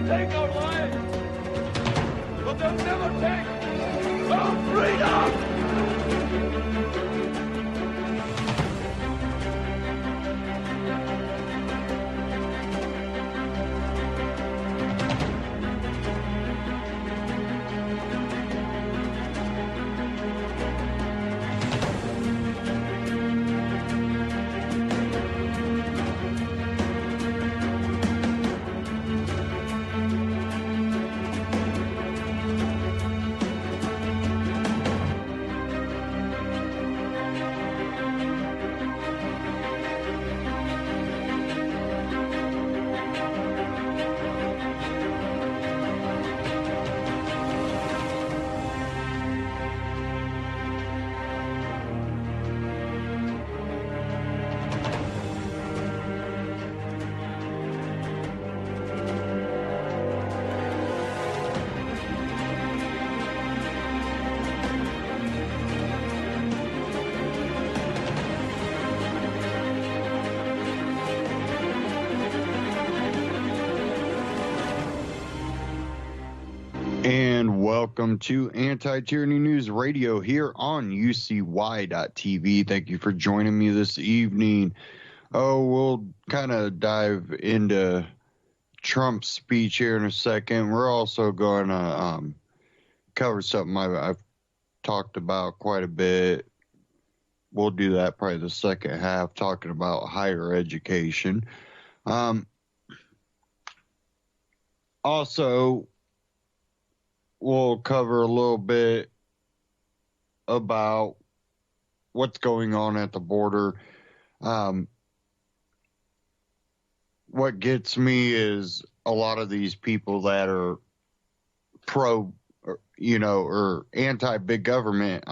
may take our lives, but they'll never take our freedom! And welcome to Anti-Tyranny News Radio here on UCY.tv. Thank you for joining me this evening. We'll kind of dive into Trump's speech here in a second. We're also going to cover something I've talked about quite a bit. We'll do that probably the second half, talking about higher education. Also, we'll cover a little bit about what's going on at the border. What gets me is a lot of these people that are pro, or anti-big government,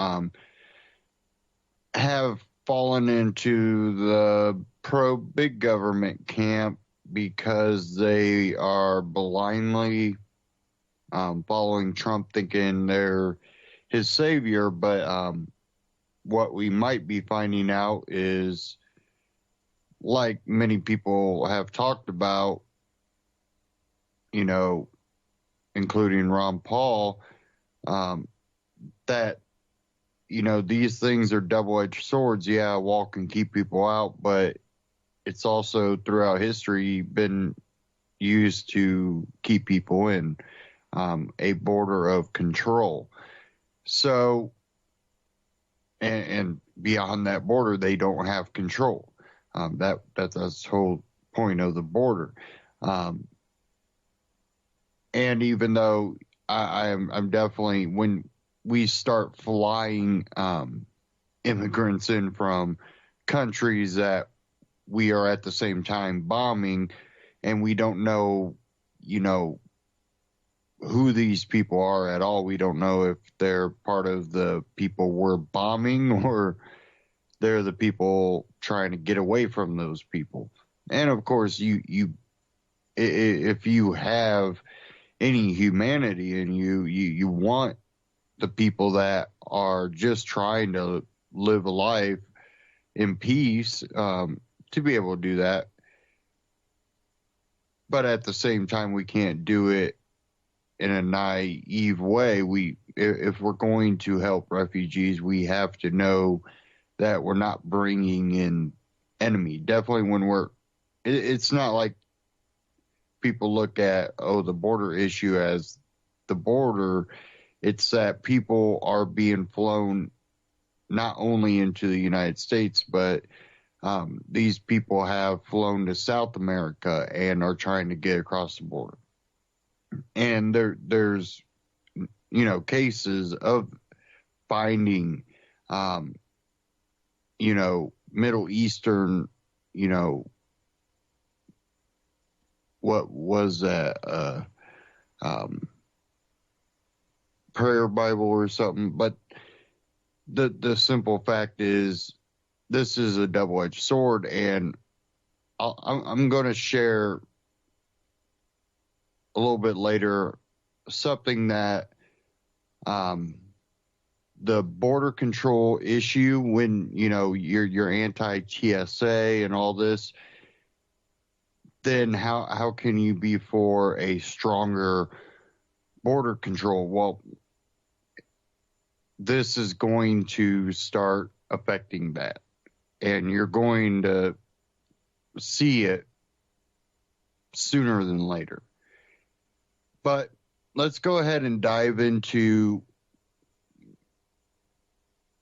have fallen into the pro-big government camp because they are blindly following Trump, thinking they're his savior. But what we might be finding out is, like many people have talked about, including Ron Paul, that, these things are double-edged swords. Yeah, a wall can keep people out, but it's also throughout history been used to keep people in. A border of control. So, and beyond that border, they don't have control. That's the whole point of the border. And even though I'm definitely, when we start flying immigrants in from countries that we are at the same time bombing, and we don't know, who these people are at all. We don't know if they're part of the people we're bombing or they're the people trying to get away from those people. And of course, if you have any humanity in you want the people that are just trying to live a life in peace to be able to do that. But at the same time, we can't do it in a naive way. If we're going to help refugees, we have to know that we're not bringing in enemy. Definitely when it's not like people look at, the border issue as the border. It's that people are being flown not only into the United States, but these people have flown to South America and are trying to get across the border. And there's, cases of finding, Middle Eastern, what was that, prayer Bible or something. But the simple fact is, this is a double-edged sword, and I'm going to share a little bit later something that the border control issue, when you're anti-TSA and all this, then how can you be for a stronger border control? Well, this is going to start affecting that, and you're going to see it sooner than later. But let's go ahead and dive into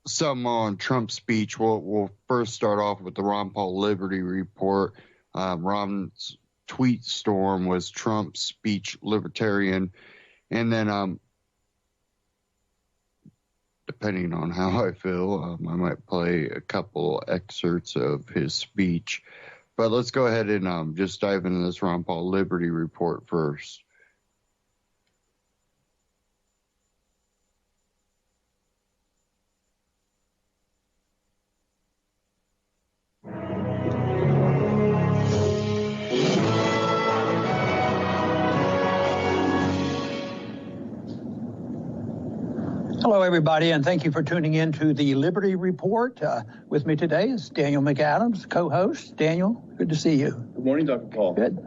some on Trump's speech. We'll first start off with the Ron Paul Liberty Report. Ron's tweet storm was Trump's speech libertarian, and then depending on how I feel, I might play a couple excerpts of his speech. But let's go ahead and just dive into this Ron Paul Liberty Report first. Hello, everybody, and thank you for tuning in to the Liberty Report. With me today is Daniel McAdams, co-host. Daniel, good to see you. Good morning, Dr. Paul. Good.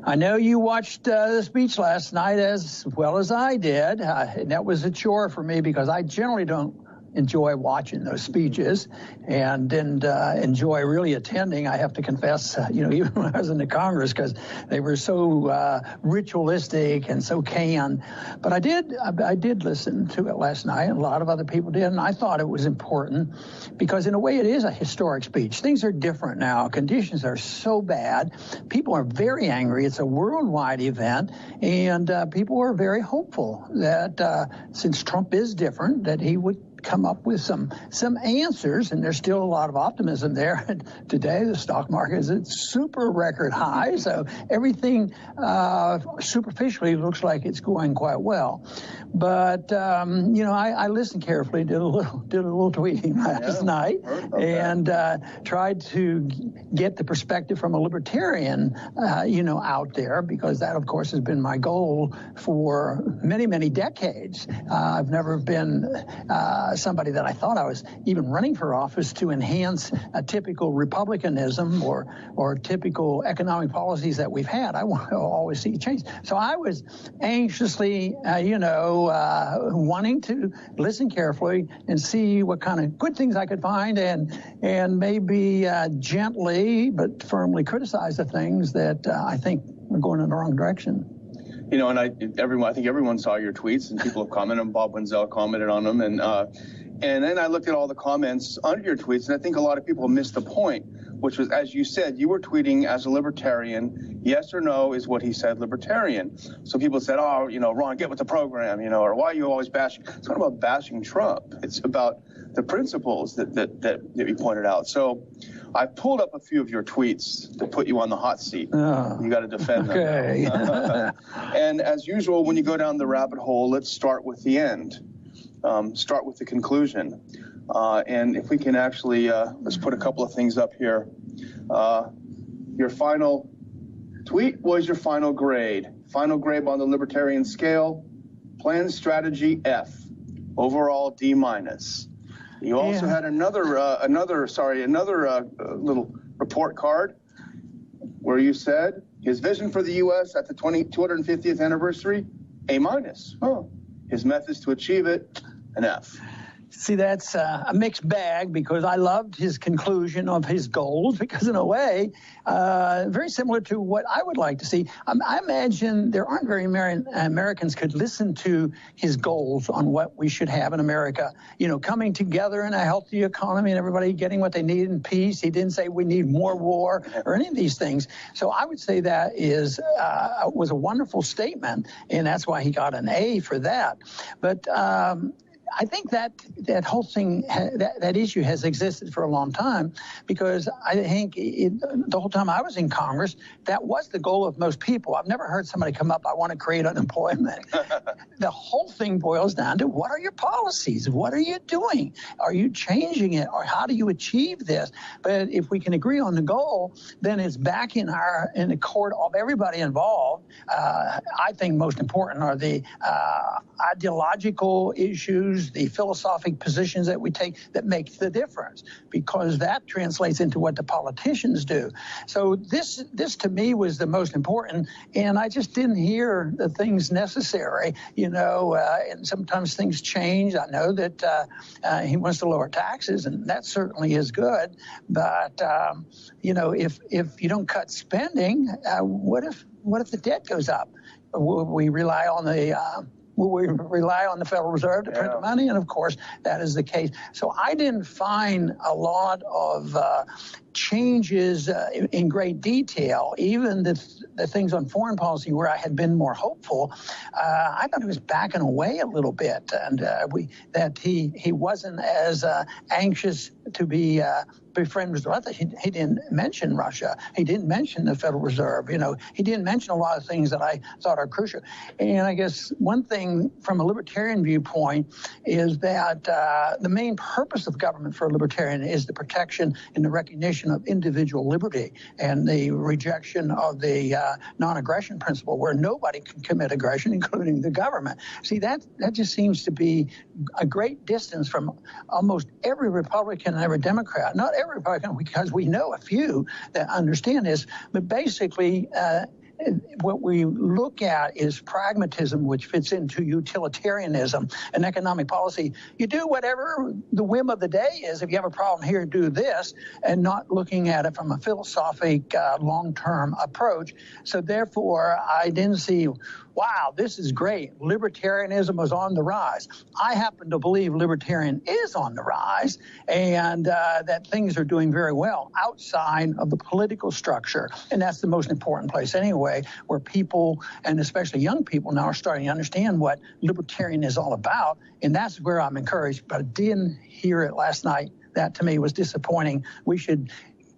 I know you watched the speech last night as well as I did, and that was a chore for me because I generally don't enjoy watching those speeches and enjoy really attending, I have to confess, even when I was in the Congress, because they were so ritualistic and so canned. But I did listen to it last night, and a lot of other people did, and I thought it was important because in a way it is a historic speech. Things are different now. Conditions are so bad. People are very angry. It's a worldwide event, and people are very hopeful that since Trump is different, that he would come up with some answers, and there's still a lot of optimism there. Today, the stock market is at super record high, so everything superficially looks like it's going quite well. But I listened carefully, did a little tweeting last night, and tried to get the perspective from a libertarian, out there, because that, of course, has been my goal for many, many decades. I've never been somebody that I thought I was even running for office to enhance a typical republicanism or typical economic policies that we've had. I want to always see change. So I was anxiously, wanting to listen carefully and see what kind of good things I could find and maybe gently but firmly criticize the things that I think are going in the wrong direction. And I think everyone saw your tweets, and people have commented, and Bob Wenzel commented on them. And then I looked at all the comments under your tweets, and I think a lot of people missed the point, which was, as you said, you were tweeting as a libertarian. Yes or no is what he said, libertarian. So people said, Ron, get with the program, or why are you always bashing? It's not about bashing Trump. It's about the principles that you pointed out. So I pulled up a few of your tweets to put you on the hot seat. You got to defend them. Okay. And as usual, when you go down the rabbit hole, let's start with the end. Start with the conclusion. And if we can actually, let's put a couple of things up here. Your final tweet was your final grade. Final grade on the libertarian scale, plan strategy F, overall D-. You also had another little report card where you said his vision for the U.S. at the 250th anniversary, A-. His methods to achieve it, an F. See, that's a mixed bag because I loved his conclusion of his goals because in a way, very similar to what I would like to see. I imagine there aren't very many Americans could listen to his goals on what we should have in America, coming together in a healthy economy and everybody getting what they need in peace. He didn't say we need more war or any of these things. So I would say that was a wonderful statement, and that's why he got an A for that. But I think that whole thing, that issue has existed for a long time because I think the whole time I was in Congress, that was the goal of most people. I've never heard somebody come up, I want to create unemployment. The whole thing boils down to what are your policies? What are you doing? Are you changing it? Or how do you achieve this? But if we can agree on the goal, then it's back in the court of everybody involved. I think most important are the ideological issues views, the philosophic positions that we take that make the difference, because that translates into what the politicians do. So this to me was the most important, and I just didn't hear the things necessary, and sometimes things change. I know that he wants to lower taxes, and that certainly is good, but if you don't cut spending, what if the debt goes up? Will we rely on the Federal Reserve to print the money? And of course, that is the case. So I didn't find a lot of changes in great detail. Even the things on foreign policy where I had been more hopeful, I thought he was backing away a little bit, and that he wasn't as anxious to be befriend Russia. He didn't mention Russia. He didn't mention the Federal Reserve. He didn't mention a lot of things that I thought are crucial. And I guess one thing from a libertarian viewpoint is that the main purpose of government for a libertarian is the protection and the recognition of individual liberty and the rejection of the non-aggression principle, where nobody can commit aggression, including the government. See, that just seems to be a great distance from almost every Republican and every Democrat. Not every Republican, because we know a few that understand this, but basically what we look at is pragmatism, which fits into utilitarianism and economic policy. You do whatever the whim of the day is. If you have a problem here, do this, and not looking at it from a philosophic long-term approach. So therefore, I didn't see, wow, this is great. Libertarianism was on the rise. I happen to believe libertarian is on the rise, and that things are doing very well outside of the political structure. And that's the most important place anyway, where people, and especially young people now, are starting to understand what libertarian is all about. And that's where I'm encouraged, but I didn't hear it last night. That to me was disappointing. We should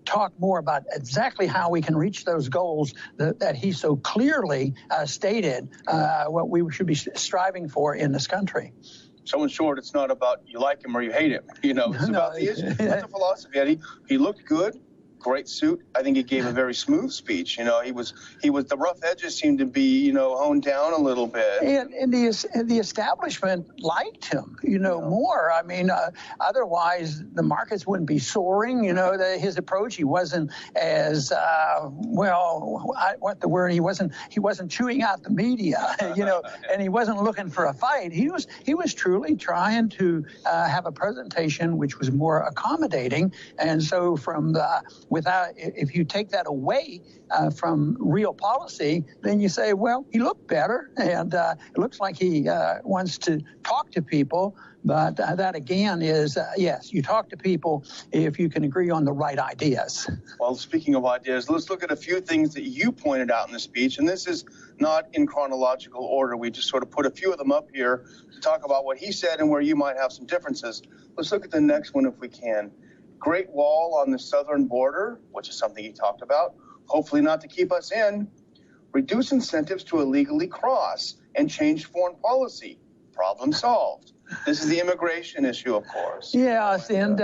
talk more about exactly how we can reach those goals that he so clearly stated what we should be striving for in this country. So in short, it's not about you like him or you hate him. It's about the issue. That's a philosophy. Eddie. He looked good. Great suit. I think he gave a very smooth speech. He was the rough edges seemed to be, honed down a little bit. And the establishment liked him, more. I mean, otherwise the markets wouldn't be soaring. His approach, he wasn't as he wasn't chewing out the media, and he wasn't looking for a fight. He was truly trying to have a presentation which was more accommodating. And so if you take that away from real policy, then you say, well, he looked better, and it looks like he wants to talk to people. But that, again, is, yes, you talk to people if you can agree on the right ideas. Well, speaking of ideas, let's look at a few things that you pointed out in the speech. And this is not in chronological order. We just sort of put a few of them up here to talk about what he said and where you might have some differences. Let's look at the next one if we can. Great Wall on the southern border, which is something he talked about, hopefully not to keep us in. Reduce incentives to illegally cross and change foreign policy. Problem solved. This is the immigration issue, of course. Yes, and,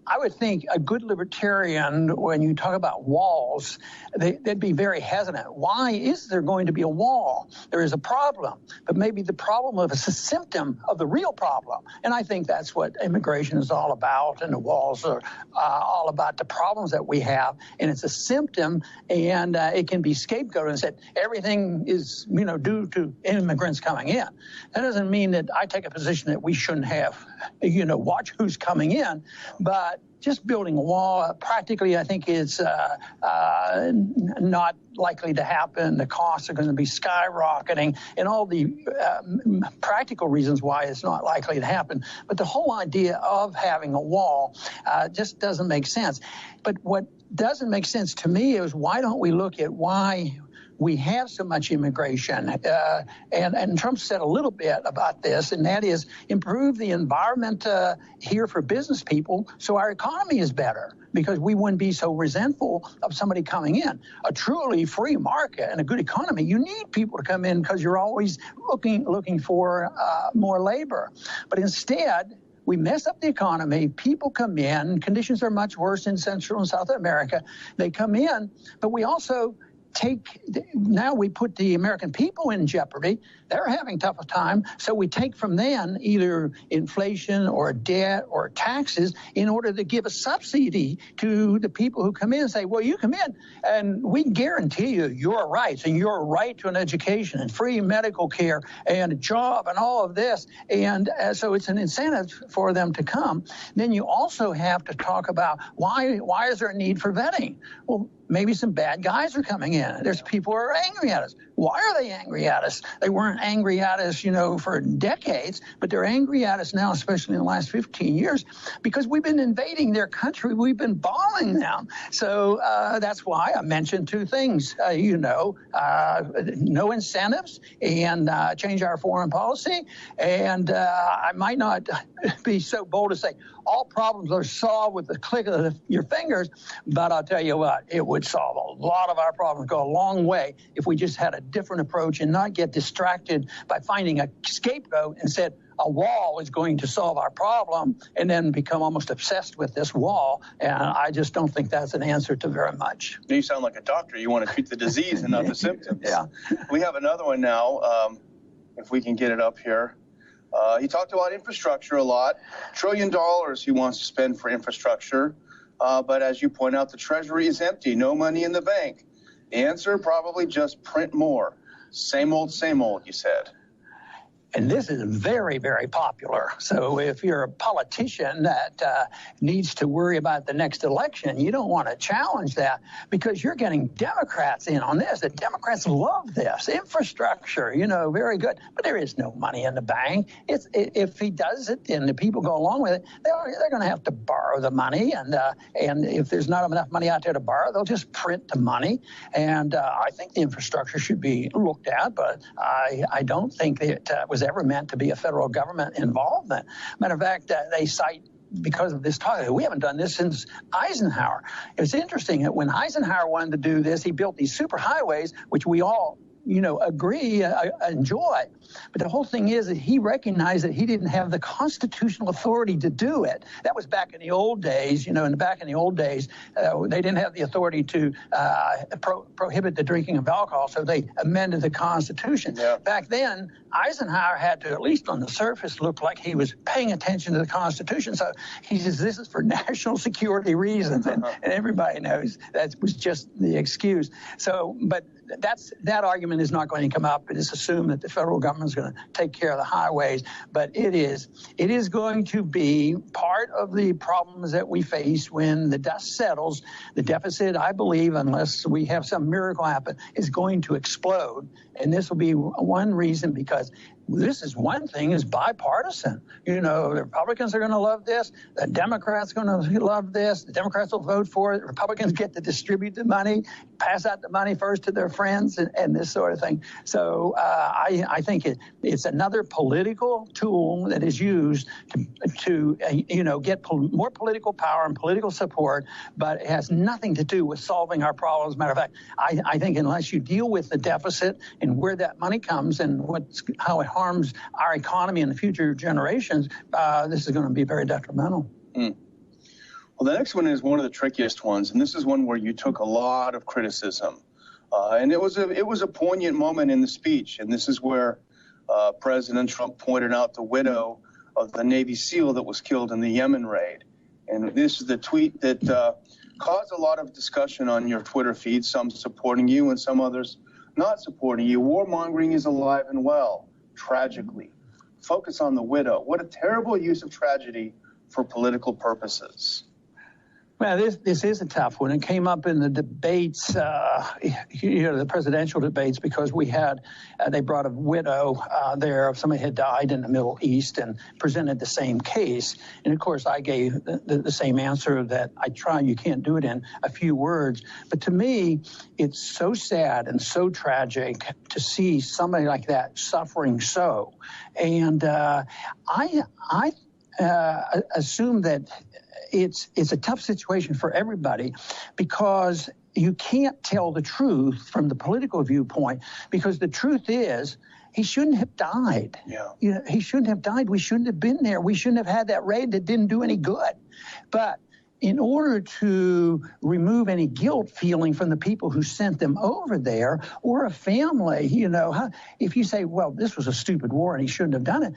I would think a good libertarian, when you talk about walls, they'd be very hesitant. Why is there going to be a wall? There is a problem, but maybe the problem is a symptom of the real problem. And I think that's what immigration is all about, and the walls are all about the problems that we have. And it's a symptom, and it can be scapegoated and said everything is, due to immigrants coming in. That doesn't mean that I take a position that we shouldn't have, watch who's coming in, but just building a wall, practically, I think it's not likely to happen. The costs are going to be skyrocketing, and all the practical reasons why it's not likely to happen. But the whole idea of having a wall just doesn't make sense. But what doesn't make sense to me is, why don't we look at why we have so much immigration? And Trump said a little bit about this, and that is improve the environment here for business people so our economy is better, because we wouldn't be so resentful of somebody coming in. A truly free market and a good economy, you need people to come in because you're always looking for more labor. But instead, we mess up the economy, people come in, conditions are much worse in Central and South America. They come in, but we also now we put the American people in jeopardy. They're having tough time. So we take from them either inflation or debt or taxes in order to give a subsidy to the people who come in and say, well, you come in and we guarantee you your rights and your right to an education and free medical care and a job and all of this. And so it's an incentive for them to come. Then you also have to talk about why is there a need for vetting? Well, maybe some bad guys are coming in. There's people who are angry at us. Why are they angry at us? They weren't angry at us, for decades, but they're angry at us now, especially in the last 15 years, because we've been invading their country. We've been bombing them. So that's why I mentioned two things, no incentives and change our foreign policy. And I might not be so bold to say all problems are solved with the click of your fingers, but I'll tell you what, it would solve a lot of our problems, go a long way if we just had a different approach and not get distracted by finding a scapegoat and said a wall is going to solve our problem and then become almost obsessed with this wall. And I just don't think that's an answer to very much. You sound like a doctor. You want to treat the disease and not the symptoms. Yeah. We have another one now, if we can get it up here. He talked about infrastructure a lot. $1 trillion he wants to spend for infrastructure. But as you point out, the Treasury is empty. No money in the bank. The answer, probably just print more. Same old, you said. And this is very, very popular. So if you're a politician that needs to worry about the next election, you don't want to challenge that because you're getting Democrats in on this. The Democrats love this. Infrastructure, very good. But there is no money in the bank. If he does it and the people go along with it, they're going to have to borrow the money. And if there's not enough money out there to borrow, they'll just print the money. And I think the infrastructure should be looked at, but I don't think it was ever meant to be a federal government involvement. Matter of fact, they cite, because of this talk, we haven't done this since Eisenhower. It's interesting that when Eisenhower wanted to do this, he built these superhighways, which we all agree, enjoy. But the whole thing is that he recognized that he didn't have the constitutional authority to do it. That was back in the old days, they didn't have the authority to prohibit the drinking of alcohol, so they amended the Constitution. Yeah. Back then, Eisenhower had to, at least on the surface, look like he was paying attention to the Constitution. So he says, this is for national security reasons, and everybody knows that was just the excuse. So, but that argument is not going to come up. It is assumed that the federal government is going to take care of the highways, but it is going to be part of the problems that we face when the dust settles. The deficit, I believe, unless we have some miracle happen, is going to explode. And this will be one reason, because this is one thing is bipartisan. The Republicans are going to love this. The Democrats are going to love this. The Democrats will vote for it. The Republicans get to distribute the money, pass out the money first to their friends, and this sort of thing. So I think it's another political tool that is used to get more political power and political support, but it has nothing to do with solving our problems. Matter of fact, I think unless you deal with the deficit and where that money comes and how it harms our economy and the future generations, this is going to be very detrimental. Well, the next one is one of the trickiest ones, and this is one where you took a lot of criticism. And it was a poignant moment in the speech, and this is where President Trump pointed out the widow of the Navy SEAL that was killed in the Yemen raid. And this is the tweet that caused a lot of discussion on your Twitter feed, some supporting you and some others not supporting you. Warmongering is alive and well, tragically. Focus on the widow. What a terrible use of tragedy for political purposes. Well, this is a tough one. It came up in the debates, the presidential debates, because they brought a widow there. Somebody had died in the Middle East and presented the same case. And of course, I gave the same answer that I try. You can't do it in a few words. But to me, it's so sad and so tragic to see somebody like that suffering so. And I assume that it's a tough situation for everybody, because you can't tell the truth from the political viewpoint, because the truth is he shouldn't have died. Yeah. He shouldn't have died. We shouldn't have been there. We shouldn't have had that raid that didn't do any good. But in order to remove any guilt feeling from the people who sent them over there, or a family, if you say, well, this was a stupid war and he shouldn't have done it,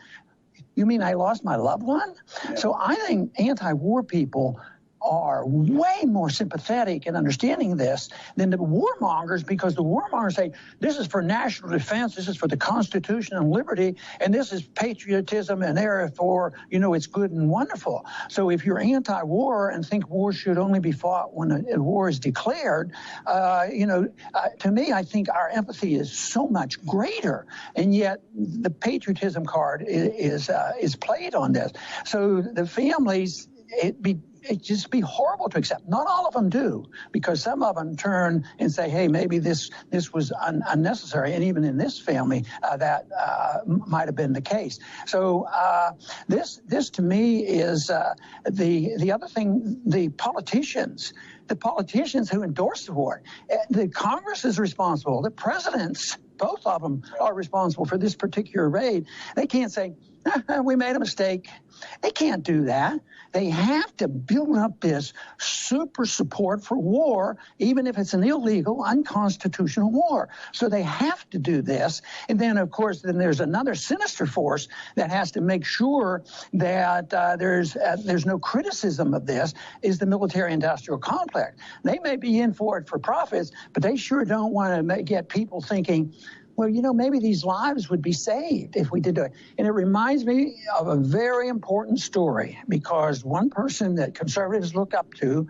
you mean I lost my loved one? Yeah. So I think anti-war people are way more sympathetic in understanding this than the warmongers, because the warmongers say, this is for national defense, this is for the Constitution and liberty, and this is patriotism, and therefore, it's good and wonderful. So if you're anti-war and think war should only be fought when a war is declared, to me, I think our empathy is so much greater, and yet the patriotism card is played on this. So the families, it'd just be horrible to accept. Not all of them do, because some of them turn and say, hey, maybe this was unnecessary. And even in this family, that might have been the case. So this to me is the other thing, the politicians who endorse the war. The Congress is responsible. The presidents, both of them, are responsible for this particular raid. They can't say, we made a mistake. They can't do that. They have to build up this super support for war, even if it's an illegal, unconstitutional war. So they have to do this. And then, of course, there's another sinister force that has to make sure that there's no criticism of this, is the military-industrial complex. They may be in for it for profits, but they sure don't want to get people thinking, well, maybe these lives would be saved if we did do it. And it reminds me of a very important story, because one person that conservatives look up to,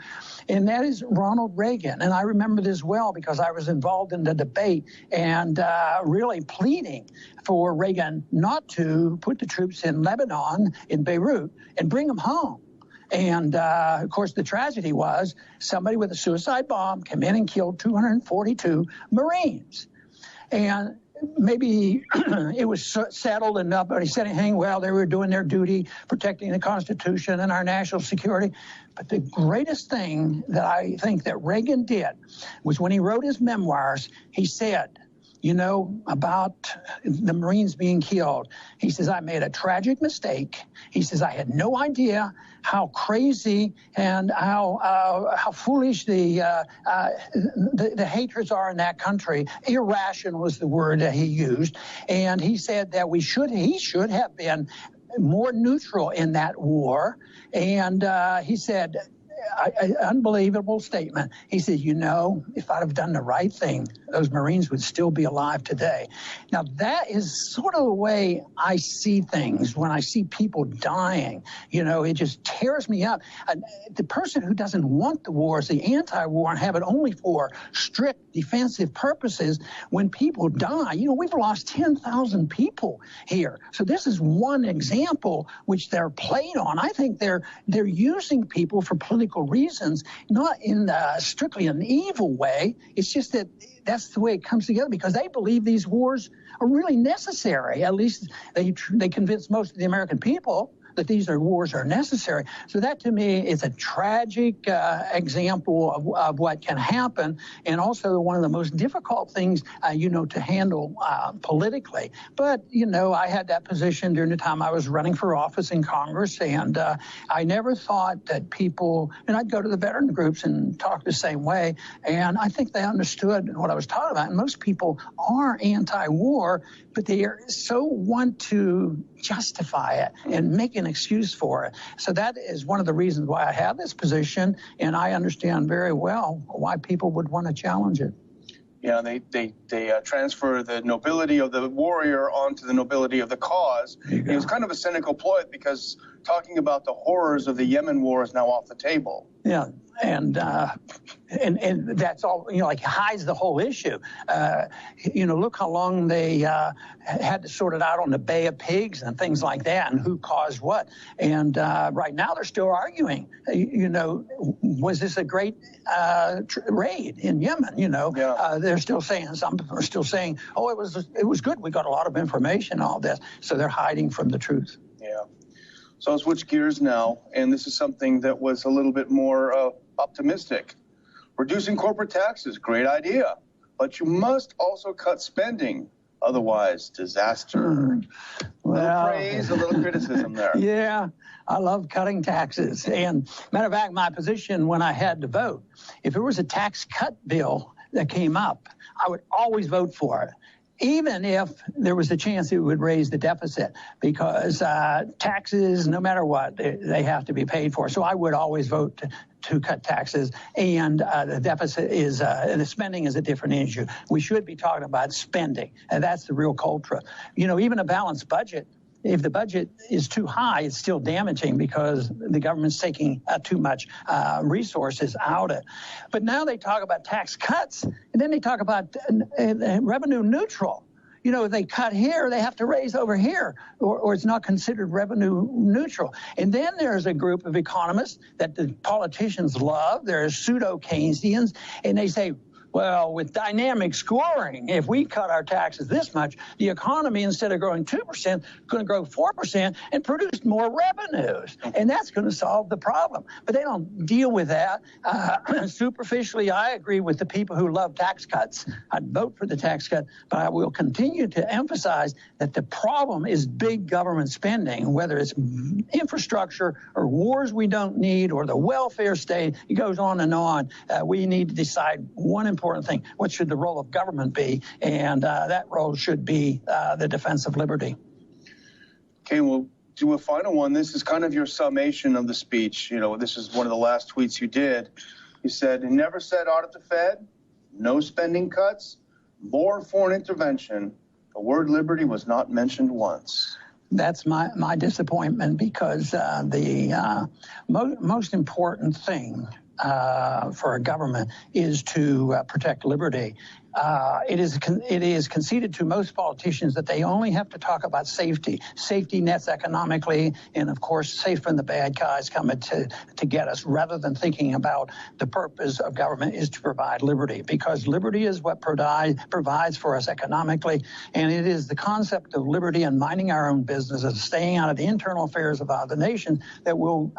and that is Ronald Reagan. And I remember this well because I was involved in the debate and really pleading for Reagan not to put the troops in Lebanon, in Beirut, and bring them home. And, of course, the tragedy was somebody with a suicide bomb came in and killed 242 Marines. And maybe it was settled and nobody said anything. Well, they were doing their duty, protecting the Constitution and our national security. But the greatest thing that I think that Reagan did was when he wrote his memoirs, he said, about the Marines being killed. He says, I made a tragic mistake. He says, I had no idea how crazy and how foolish the hatreds are in that country. Irrational was the word that he used. And he said that he should have been more neutral in that war. And he said, unbelievable statement. He said, if I'd have done the right thing, those Marines would still be alive today. Now, that is sort of the way I see things when I see people dying. It just tears me up. The person who doesn't want the war is the anti-war and have it only for strict defensive purposes. When people die, we've lost 10,000 people here. So this is one example which they're played on. I think they're using people for political reasons, not in strictly an evil way. It's just that that's the way it comes together, because they believe these wars are really necessary. At least they convince most of the American people that these wars are necessary. So that, to me, is a tragic example of what can happen, and also one of the most difficult things, to handle politically. But, I had that position during the time I was running for office in Congress, and I never thought that people, and I'd go to the veteran groups and talk the same way, and I think they understood what I was talking about. And most people are anti-war, but they so want to justify it and make an excuse for it. So that is one of the reasons why I have this position, and I understand very well why people would want to challenge it. Yeah, they transfer the nobility of the warrior onto the nobility of the cause. It was kind of a cynical ploy, because talking about the horrors of the Yemen war is now off the table. Yeah, and that's all, hides the whole issue. Look how long they had to sort it out on the Bay of Pigs and things like that, and who caused what. And right now they're still arguing, was this a great raid in Yemen? They're still saying, some people are still saying, oh, it was good. We got a lot of information, all this. So they're hiding from the truth. Yeah. So I'll switch gears now, and this is something that was a little bit more optimistic. Reducing corporate taxes, great idea, but you must also cut spending, otherwise disaster. little praise, a little criticism there. Yeah, I love cutting taxes. And matter of fact, my position when I had to vote, if there was a tax cut bill that came up, I would always vote for it, even if there was a chance it would raise the deficit, because taxes, no matter what, they have to be paid for. So I would always vote to cut taxes, and the deficit is, and the spending is a different issue. We should be talking about spending, and that's the real culprit. You know, even a balanced budget, if the budget is too high, it's still damaging because the government's taking too much resources out of it. But now they talk about tax cuts, and then they talk about revenue neutral. You know, if they cut here, they have to raise over here, or it's not considered revenue neutral. And then there's a group of economists that the politicians love. There's pseudo-Keynesians, and they say, well, with dynamic scoring, if we cut our taxes this much, the economy, instead of growing 2%, is going to grow 4% and produce more revenues. And that's going to solve the problem. But they don't deal with that. Superficially, I agree with the people who love tax cuts. I'd vote for the tax cut, but I will continue to emphasize that the problem is big government spending, whether it's infrastructure or wars we don't need or the welfare state. It goes on and on. We need to decide one important thing: what should the role of government be? And that role should be the defense of liberty. Okay, we'll do a final one. This is kind of your summation of the speech. You know, this is one of the last tweets you did. You said, "He never said audit the Fed, no spending cuts, more foreign intervention. The word liberty was not mentioned once." That's my disappointment, because the most important thing for a government is to protect liberty. It is conceded to most politicians that they only have to talk about safety nets economically, and of course, safe from the bad guys coming to get us, rather than thinking about the purpose of government is to provide liberty, because liberty is what provides for us economically, and it is the concept of liberty and minding our own business and staying out of the internal affairs of other nations that will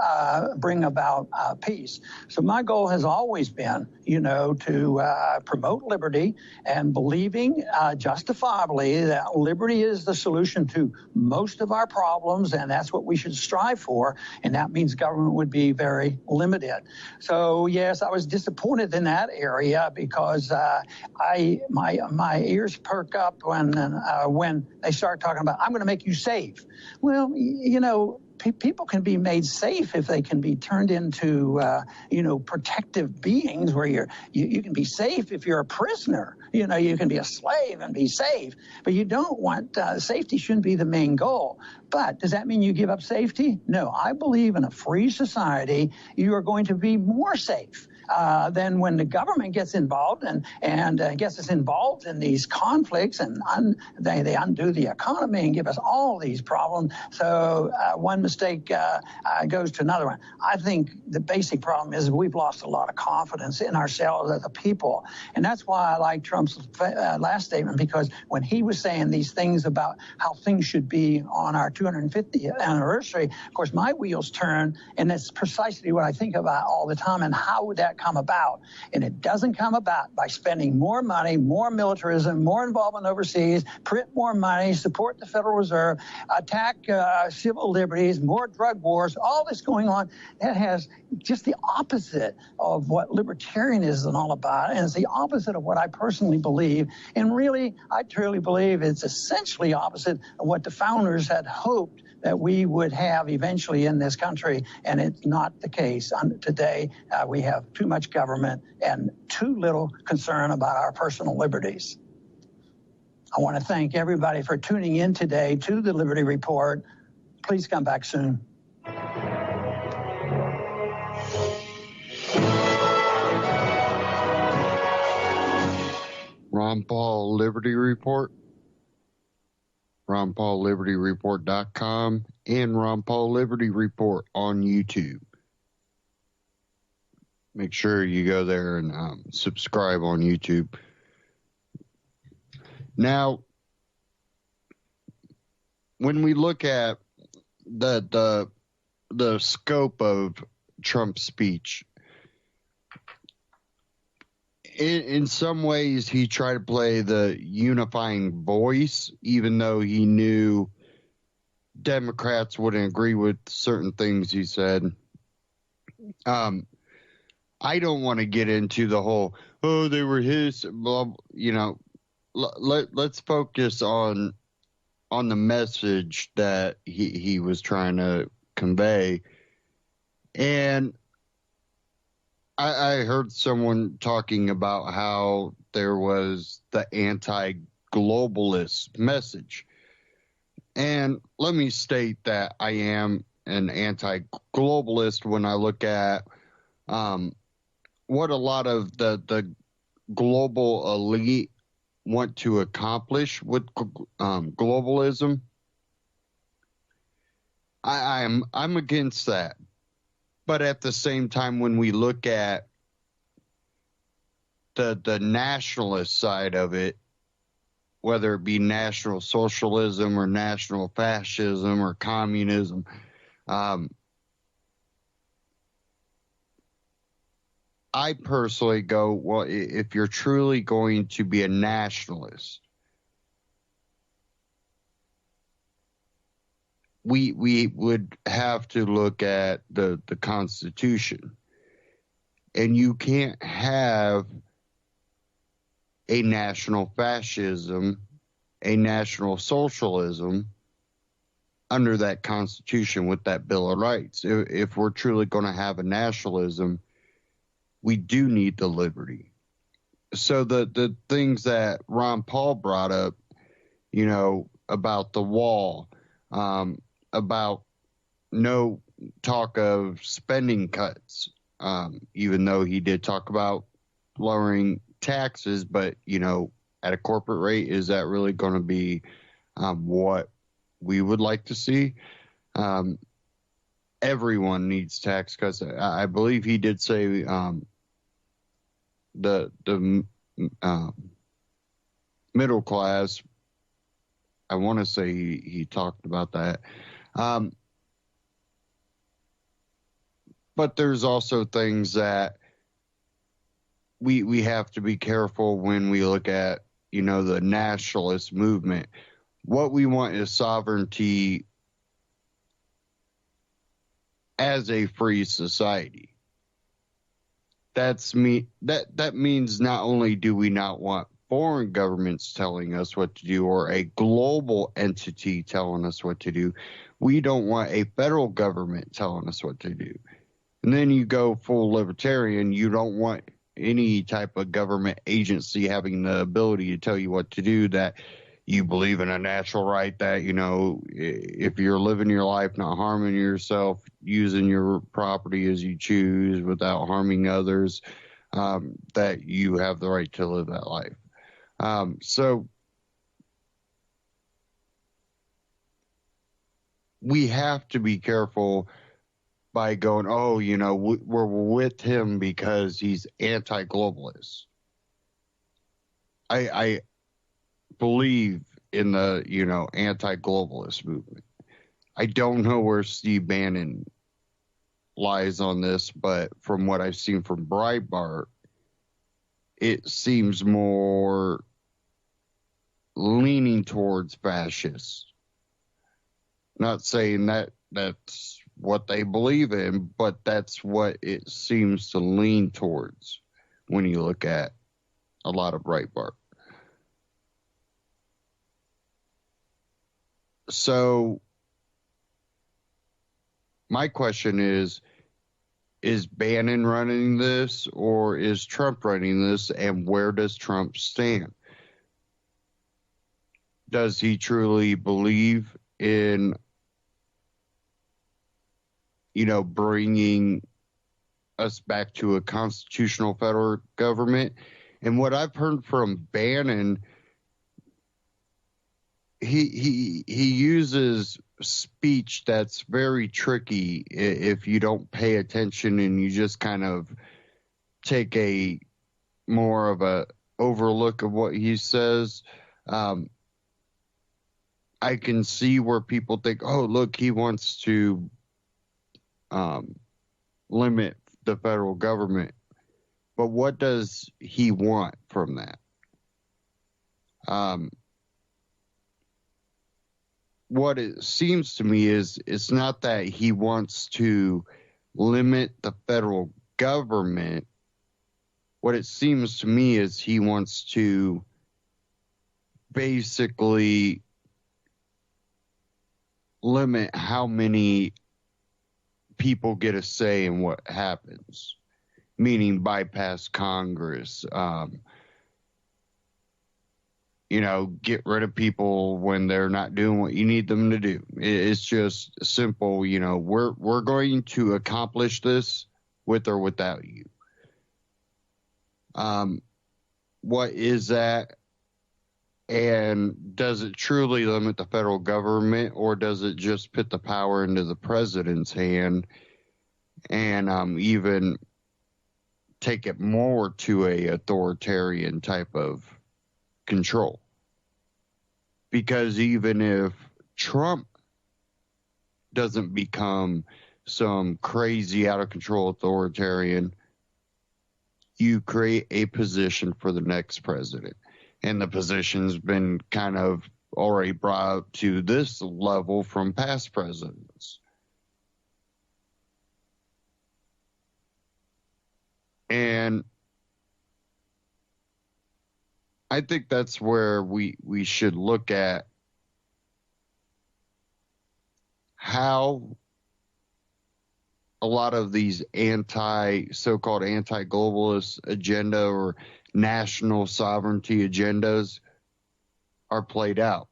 bring about peace. So my goal has always been, to promote liberty, and believing justifiably that liberty is the solution to most of our problems, and that's what we should strive for, and that means government would be very limited. So yes, I was disappointed in that area, because my ears perk up when they start talking about, I'm going to make you safe. Well, people can be made safe if they can be turned into, protective beings, where you can be safe if you're a prisoner. You can be a slave and be safe, but you don't want, safety shouldn't be the main goal. But does that mean you give up safety? No, I believe in a free society, you are going to be more safe. Then when the government gets involved and gets us involved in these conflicts, and they undo the economy and give us all these problems. So one mistake goes to another one. I think the basic problem is we've lost a lot of confidence in ourselves as a people. And that's why I like Trump's last statement, because when he was saying these things about how things should be on our 250th anniversary, of course, my wheels turn, and that's precisely what I think about all the time. And how would that come about? And it doesn't come about by spending more money, more militarism, more involvement overseas, print more money, support the Federal Reserve, attack civil liberties, more drug wars, all this going on. That has just the opposite of what libertarianism is all about, and it's the opposite of what I personally believe. And really, I truly believe it's essentially opposite of what the founders had hoped that we would have eventually in this country, and it's not the case. Today, we have too much government and too little concern about our personal liberties. I want to thank everybody for tuning in today to the Liberty Report. Please come back soon. Ron Paul Liberty Report, RonPaulLibertyReport.com, and Ron Paul Liberty Report on YouTube. Make sure you go there and subscribe on YouTube. Now, when we look at the scope of Trump's speech, in some ways, he tried to play the unifying voice, even though he knew Democrats wouldn't agree with certain things he said. I don't want to get into the whole, oh, they were his, blah, you know, let's focus on the message that he was trying to convey. And I heard someone talking about how there was the anti-globalist message. And let me state that I am an anti-globalist when I look at what a lot of the global elite want to accomplish with globalism. I'm against that. But at the same time, when we look at the nationalist side of it, whether it be national socialism or national fascism or communism, I personally go, well, if you're truly going to be a nationalist, we would have to look at the Constitution. And you can't have a national fascism, a national socialism under that Constitution with that Bill of Rights. If we're truly going to have a nationalism, we do need the liberty. So the things that Ron Paul brought up, you know, about the wall, about no talk of spending cuts, even though he did talk about lowering taxes, but, you know, at a corporate rate, is that really going to be what we would like to see? Everyone needs tax cuts. I believe he did say the middle class. I want to say he talked about that. But there's also things that we have to be careful when we look at, you know, the nationalist movement. What we want is sovereignty as a free society. That means not only do we not want foreign governments telling us what to do or a global entity telling us what to do, we don't want a federal government telling us what to do. And then you go full libertarian, you don't want any type of government agency having the ability to tell you what to do, that you believe in a natural right that, you know, if you're living your life, not harming yourself, using your property as you choose without harming others, that you have the right to live that life. So we have to be careful by going, oh, you know, we're with him because he's anti-globalist. I believe in the, you know, anti-globalist movement. I don't know where Steve Bannon lies on this, but from what I've seen from Breitbart, it seems more leaning towards fascist. Not saying that that's what they believe in, but that's what it seems to lean towards when you look at a lot of Breitbart. So my question is Bannon running this or is Trump running this, and where does Trump stand? Does he truly believe in, you know, bringing us back to a constitutional federal government? And what I've heard from Bannon, he uses speech that's very tricky if you don't pay attention and you just kind of take a more of a overlook of what he says. I can see where people think, oh, look, he wants to limit the federal government. But what does he want from that? what it seems to me is it's not that he wants to limit the federal government. What it seems to me is he wants to basically limit how many people get a say in what happens, meaning bypass Congress, get rid of people when they're not doing what you need them to do. It's just simple, we're going to accomplish this with or without you. What is that? And does it truly limit the federal government, or does it just put the power into the president's hand and even take it more to a authoritarian type of control? Because even if Trump doesn't become some crazy out of control authoritarian, you create a position for the next president. And the position's been kind of already brought up to this level from past presidents. And I think that's where we should look at how a lot of these so-called anti-globalist agenda or national sovereignty agendas are played out.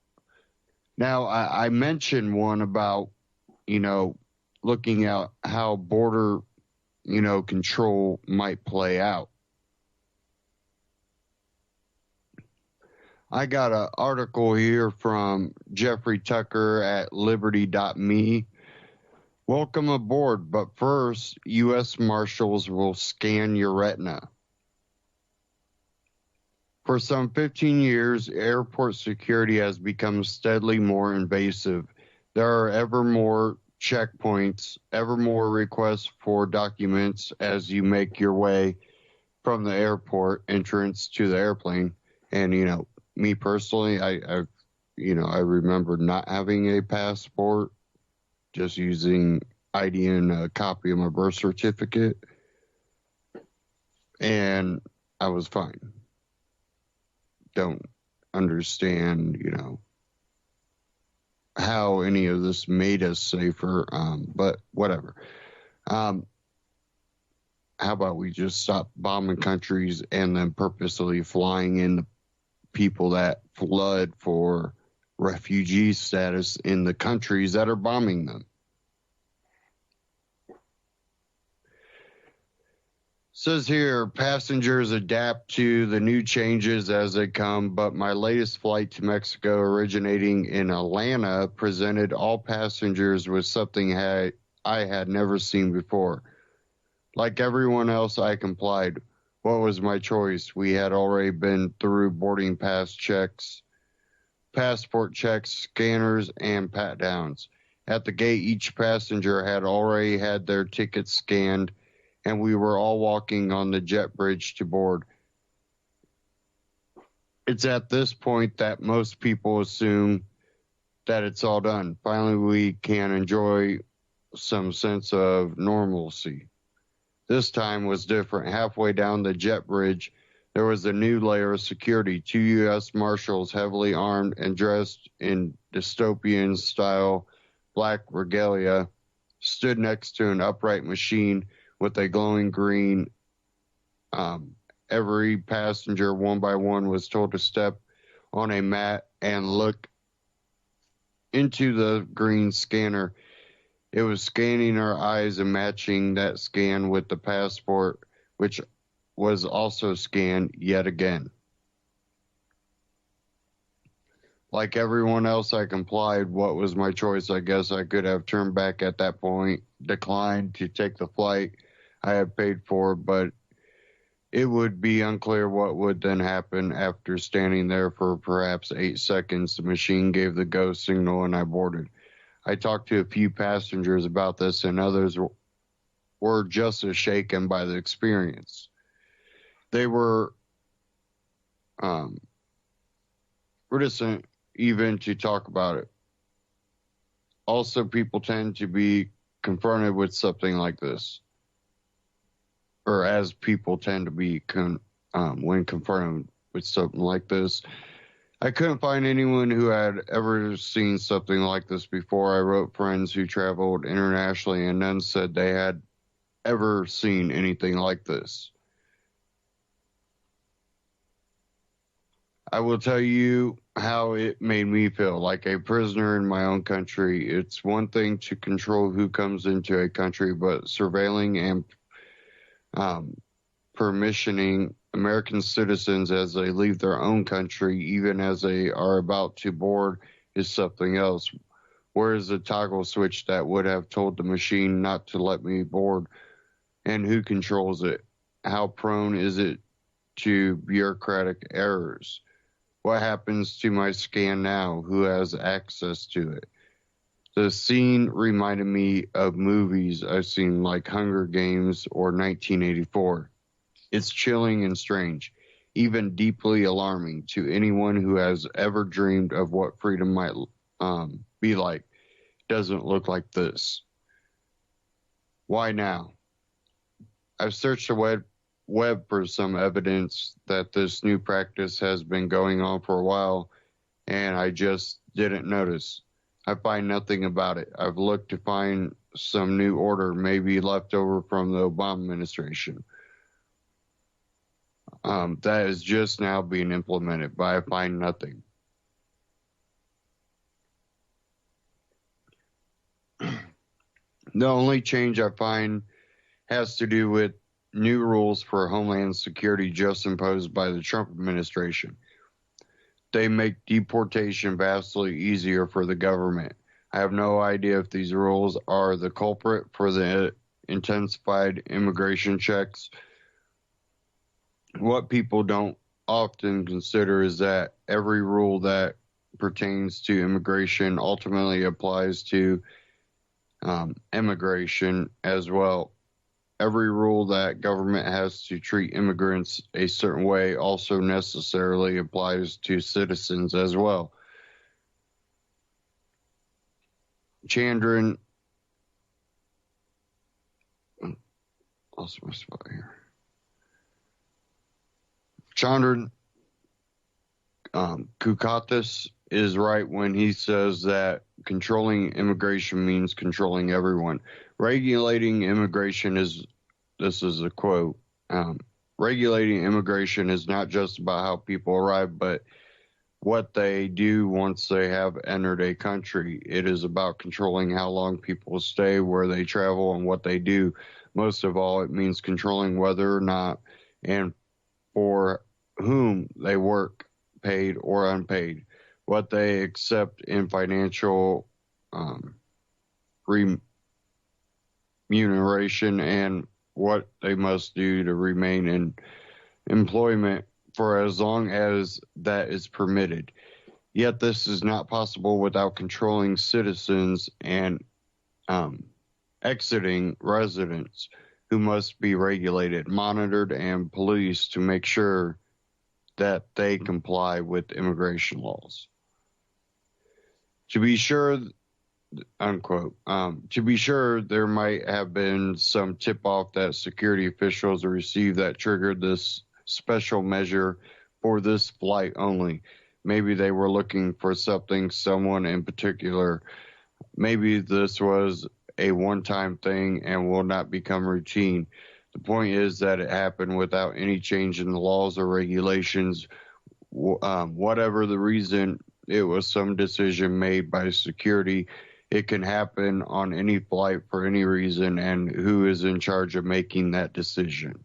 Now, I mentioned one about, looking at how border, control might play out. I got an article here from Jeffrey Tucker at liberty.me. Welcome aboard, but first, U.S. Marshals will scan your retina. For some 15 years, airport security has become steadily more invasive. There are ever more checkpoints, ever more requests for documents as you make your way from the airport entrance to the airplane. And, me personally, I remember not having a passport, just using ID and a copy of my birth certificate, and I was fine. Don't understand, how any of this made us safer, but whatever. How about we just stop bombing countries and then purposely flying in the people that flood for refugee status in the countries that are bombing them? Says here, passengers adapt to the new changes as they come, but my latest flight to Mexico originating in Atlanta presented all passengers with something I had never seen before. Like everyone else, I complied. What was my choice? We had already been through boarding pass checks, passport checks, scanners, and pat-downs. At the gate, each passenger had already had their tickets scanned, and we were all walking on the jet bridge to board. It's at this point that most people assume that it's all done. Finally, we can enjoy some sense of normalcy. This time was different. Halfway down the jet bridge, there was a new layer of security. 2 U.S. Marshals, heavily armed and dressed in dystopian-style black regalia, stood next to an upright machine with a glowing green. Every passenger, one by one, was told to step on a mat and look into the green scanner. It was scanning our eyes and matching that scan with the passport, which was also scanned yet again. Like everyone else, I complied. What was my choice? I guess I could have turned back at that point, declined to take the flight I had paid for, but it would be unclear what would then happen. After standing there for perhaps 8 seconds, the machine gave the go signal and I boarded. I talked to a few passengers about this, and others were just as shaken by the experience. They were reticent even to talk about it. also people tend to be confronted with something like this, or as people tend to be when confronted with something like this. I couldn't find anyone who had ever seen something like this before. I wrote friends who traveled internationally, and none said they had ever seen anything like this. I will tell you how it made me feel like a prisoner in my own country. It's one thing to control who comes into a country, but surveilling and permissioning American citizens as they leave their own country, even as they are about to board, is something else. Where is the toggle switch that would have told the machine not to let me board? And who controls it? How prone is it to bureaucratic errors? What happens to my scan now? Who has access to it? The scene reminded me of movies I've seen like Hunger Games or 1984. It's chilling and strange, even deeply alarming to anyone who has ever dreamed of what freedom might be like. Doesn't look like this. Why now? I've searched the web for some evidence that this new practice has been going on for a while, and I just didn't notice. I find nothing about it. I've looked to find some new order, maybe left over from the Obama administration. That is just now being implemented, but I find nothing. The only change I find has to do with new rules for Homeland Security just imposed by the Trump administration. They make deportation vastly easier for the government. I have no idea if these rules are the culprit for the intensified immigration checks. What people don't often consider is that every rule that pertains to immigration ultimately applies to immigration as well. Every rule that government has to treat immigrants a certain way also necessarily applies to citizens as well. Chandran, lost my spot here. Chandran Kukatis is right when he says that controlling immigration means controlling everyone. Regulating immigration is, this is a quote, regulating immigration is not just about how people arrive, but what they do once they have entered a country. It is about controlling how long people stay, where they travel, and what they do. Most of all, it means controlling whether or not and for whom they work, paid or unpaid, what they accept in financial remuneration, and what they must do to remain in employment for as long as that is permitted. Yet this is not possible without controlling citizens and exiting residents who must be regulated, monitored, and policed to make sure that they comply with immigration laws. To be sure, unquote, to be sure, there might have been some tip-off that security officials received that triggered this special measure for this flight only. Maybe they were looking for someone in particular. Maybe this was a one-time thing and will not become routine. The point is that it happened without any change in the laws or regulations. Whatever the reason, it was some decision made by security. It can happen on any flight for any reason, and who is in charge of making that decision?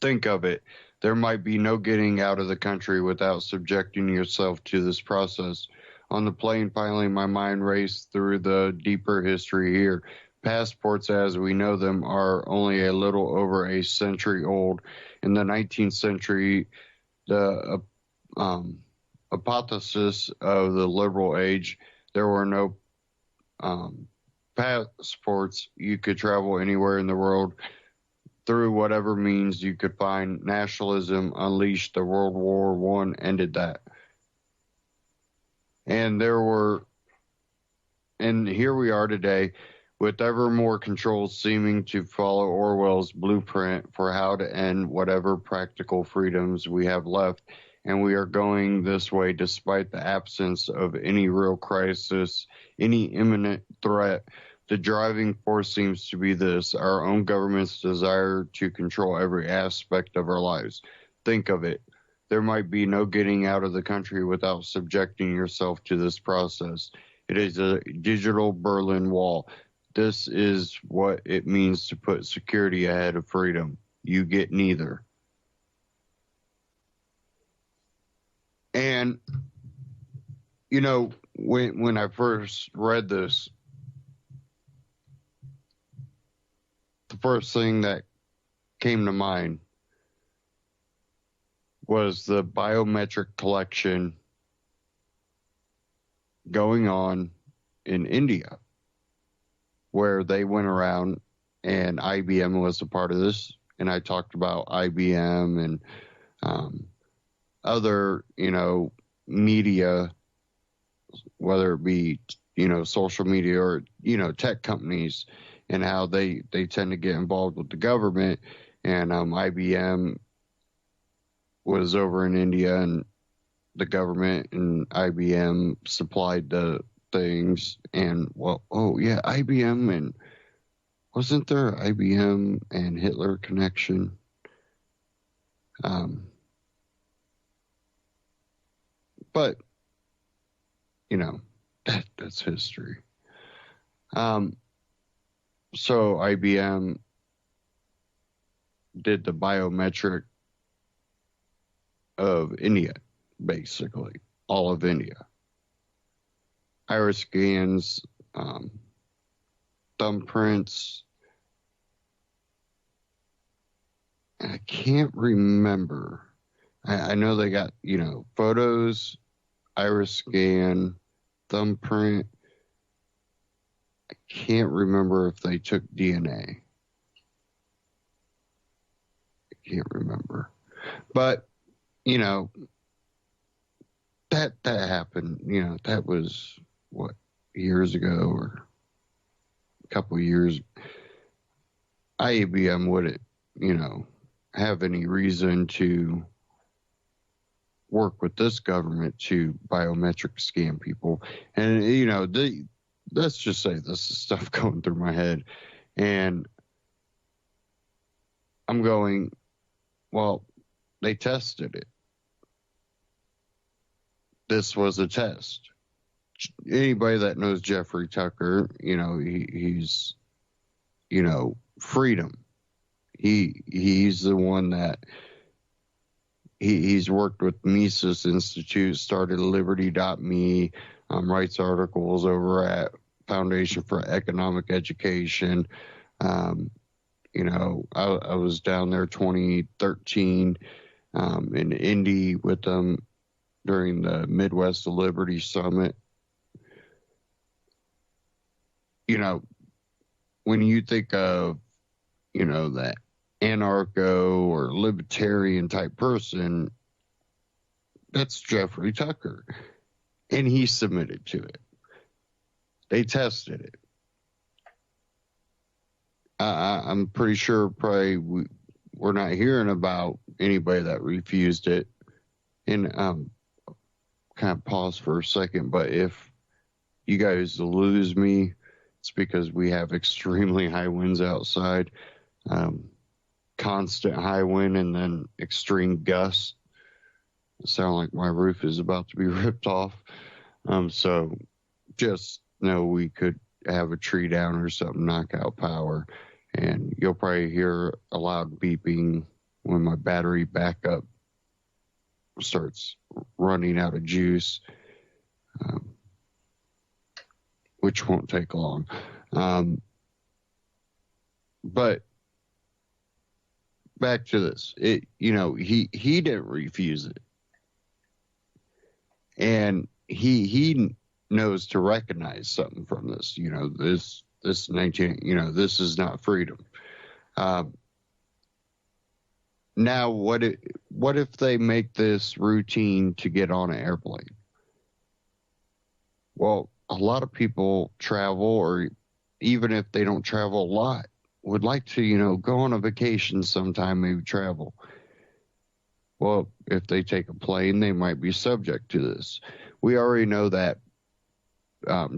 Think of it. There might be no getting out of the country without subjecting yourself to this process. On the plane, finally, my mind raced through the deeper history here. Passports, as we know them, are only a little over a century old. In the 19th century, the hypothesis of the liberal age, there were no passports. You could travel anywhere in the world through whatever means you could find. Nationalism unleashed. The World War I ended that. And here we are today with ever more controls seeming to follow Orwell's blueprint for how to end whatever practical freedoms we have left. And we are going this way despite the absence of any real crisis, any imminent threat. The driving force seems to be this: our own government's desire to control every aspect of our lives. Think of it. There might be no getting out of the country without subjecting yourself to this process. It is a digital Berlin Wall. This is what it means to put security ahead of freedom. You get neither. And, you know, when I first read this, the first thing that came to mind was the biometric collection going on in India, where they went around, and IBM was a part of this. And I talked about IBM and other, media, whether it be, social media or, tech companies, and how they tend to get involved with the government. And IBM was over in India, and the government and IBM supplied the things. And IBM, and wasn't there IBM and Hitler connection? But that's history. So IBM did the biometric of India, basically all of India. Iris scans, thumbprints. I can't remember. I know they got, photos, iris scan, thumbprint. I can't remember if they took DNA. I can't remember. But, that happened, that was, years ago or a couple of years. IBM wouldn't, have any reason to work with this government to biometric scan people. And, let's just say this is stuff going through my head. And I'm going, well, they tested it. This was a test. Anybody that knows Jeffrey Tucker, he's, freedom. He's the one that he's worked with Mises Institute, started Liberty.me, writes articles over at Foundation for Economic Education. I was down there 2013 in Indy with them during the Midwest Liberty Summit. When you think of, that anarcho or libertarian type person, that's Jeffrey Tucker. And he submitted to it. They tested it. I'm pretty sure probably we're not hearing about anybody that refused it. And kind of pause for a second, but if you guys lose me, it's because we have extremely high winds outside, constant high wind, and then extreme gusts. It sounds like my roof is about to be ripped off. So just know we could have a tree down or something knock out power, and you'll probably hear a loud beeping when my battery backup starts running out of juice, which won't take long. But back to this, he didn't refuse it, and he knows to recognize something from this. This 19, this is not freedom. Now, what if they make this routine to get on an airplane? Well, a lot of people travel, or even if they don't travel a lot, would like to, go on a vacation sometime, maybe travel. Well, if they take a plane, they might be subject to this. We already know that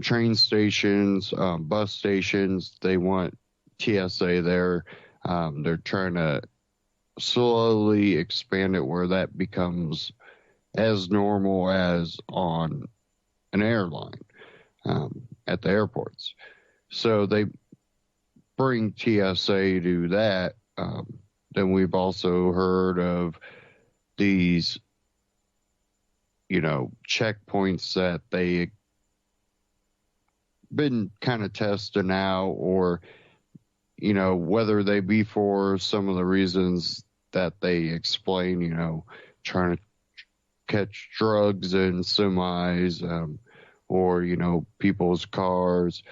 train stations, bus stations, they want TSA there. They're trying to slowly expand it where that becomes as normal as on an airline at the airports. So they bring TSA to that. Then we've also heard of these, checkpoints that they been kind of testing out, or, whether they be for some of the reasons that they explain, trying to catch drugs in semis, or, people's cars.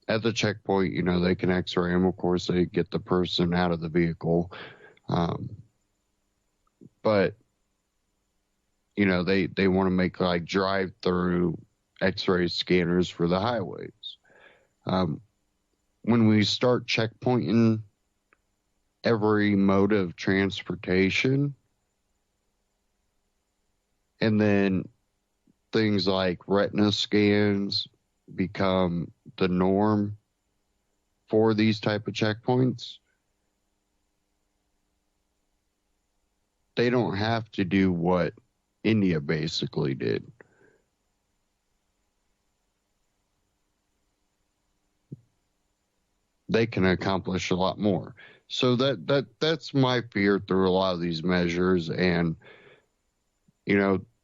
At the checkpoint, they can x-ray them. Of course, they get the person out of the vehicle. But, they want to make like drive-through x-ray scanners for the highways. When we start checkpointing every mode of transportation, and then things like retina scans become the norm for these type of checkpoints, they don't have to do what India basically did. They can accomplish a lot more. So that's my fear through a lot of these measures. And,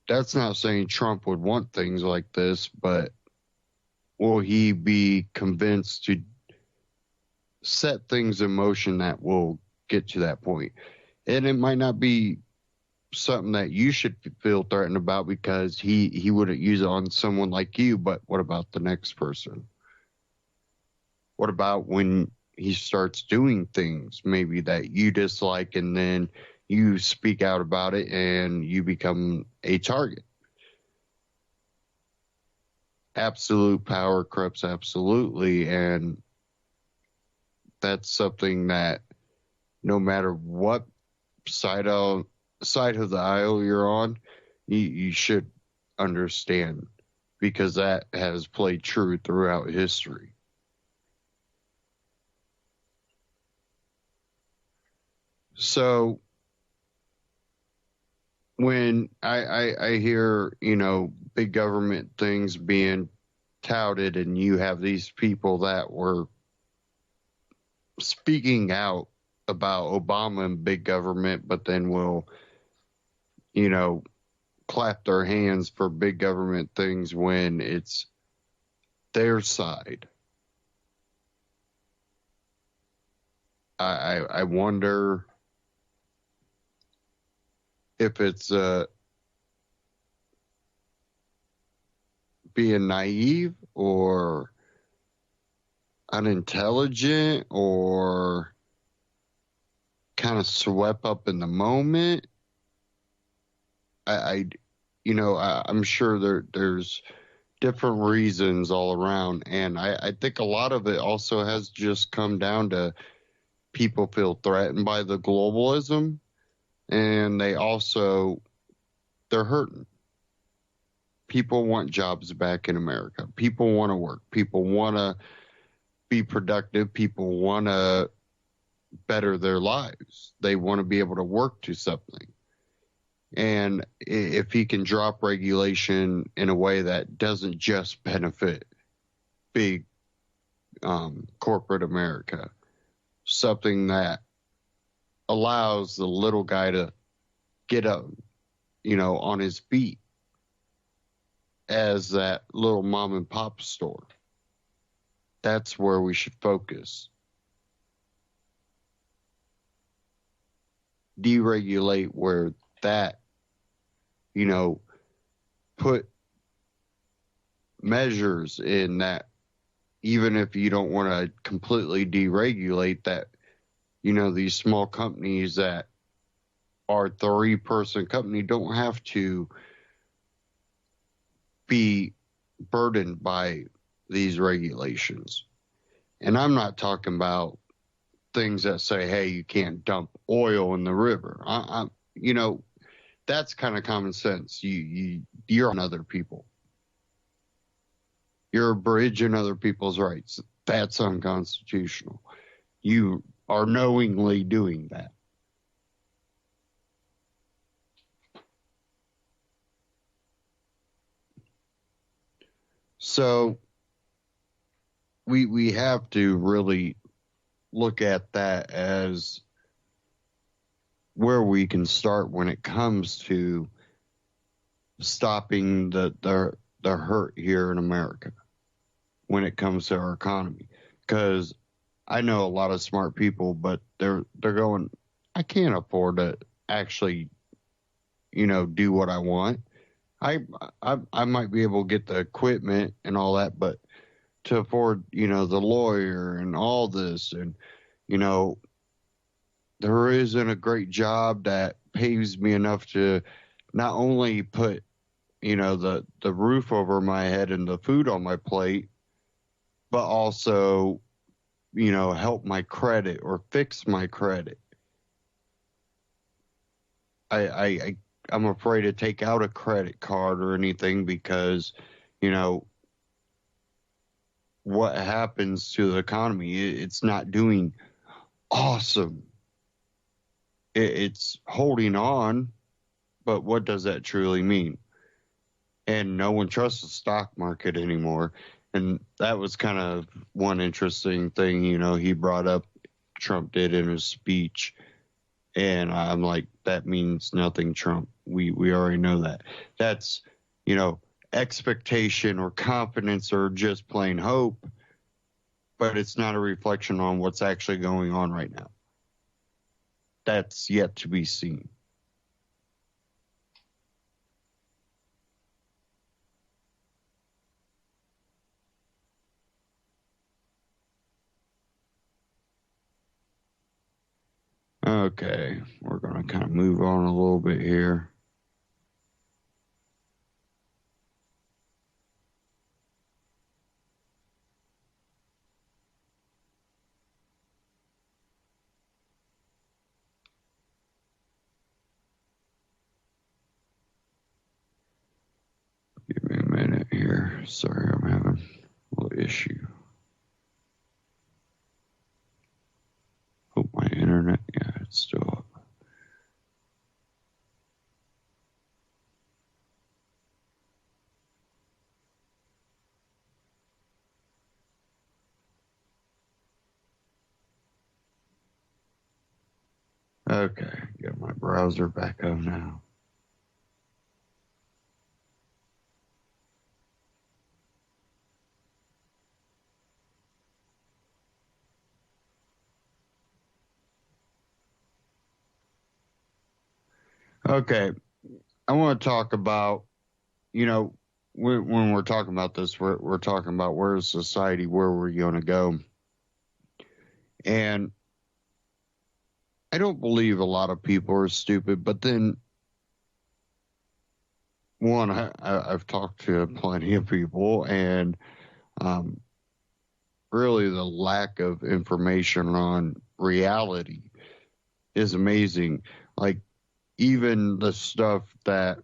that's not saying Trump would want things like this, but will he be convinced to set things in motion that will get to that point? And it might not be something that you should feel threatened about because he wouldn't use it on someone like you, but what about the next person? What about when he starts doing things maybe that you dislike, and then you speak out about it and you become a target? Absolute power corrupts absolutely, and that's something that no matter what side of the aisle you're on, you should understand, because that has played true throughout history. So when I hear, big government things being touted, and you have these people that were speaking out about Obama and big government, but then will, clap their hands for big government things when it's their side. I wonder if it's being naive or unintelligent or kind of swept up in the moment. I'm sure there's different reasons all around, and I think a lot of it also has just come down to people feel threatened by the globalism, and they're hurting. People want jobs back in America. People want to work. People want to be productive. People want to better their lives. They want to be able to work to something. And if he can drop regulation in a way that doesn't just benefit big corporate America, something that allows the little guy to get up, on his feet as that little mom and pop store. That's where we should focus. Deregulate where that, put measures in that, even if you don't want to completely deregulate that, these small companies that are 3-person company don't have to be burdened by these regulations. And I'm not talking about things that say, hey, you can't dump oil in the river. You know, that's kind of common sense. You're on other people. You're abridging other people's rights. That's unconstitutional. You are knowingly doing that. So we have to really look at that as where we can start when it comes to stopping the hurt here in America when it comes to our economy. Because I know a lot of smart people, but they're going, I can't afford to actually, do what I want. I might be able to get the equipment and all that, but to afford, the lawyer and all this, and, there isn't a great job that pays me enough to not only put, the roof over my head and the food on my plate, but also, help my credit or fix my credit. I'm afraid to take out a credit card or anything because, what happens to the economy? It's not doing awesome. It's holding on, but what does that truly mean? And no one trusts the stock market anymore. And that was kind of one interesting thing, he brought up, Trump did in his speech. And I'm like, that means nothing, Trump. We already know that. That's, expectation or confidence or just plain hope, but it's not a reflection on what's actually going on right now. That's yet to be seen. Okay, we're going to kind of move on a little bit here. Give me a minute here. Sorry, I'm having a little issue. Hope my internet, yeah, it's still up. Okay, got my browser back up now. Okay, I want to talk about, when we're talking about this, we're talking about where is society, where we're going to go. And I don't believe a lot of people are stupid, but then, one, I've talked to plenty of people, and really the lack of information on reality is amazing. Like, even the stuff that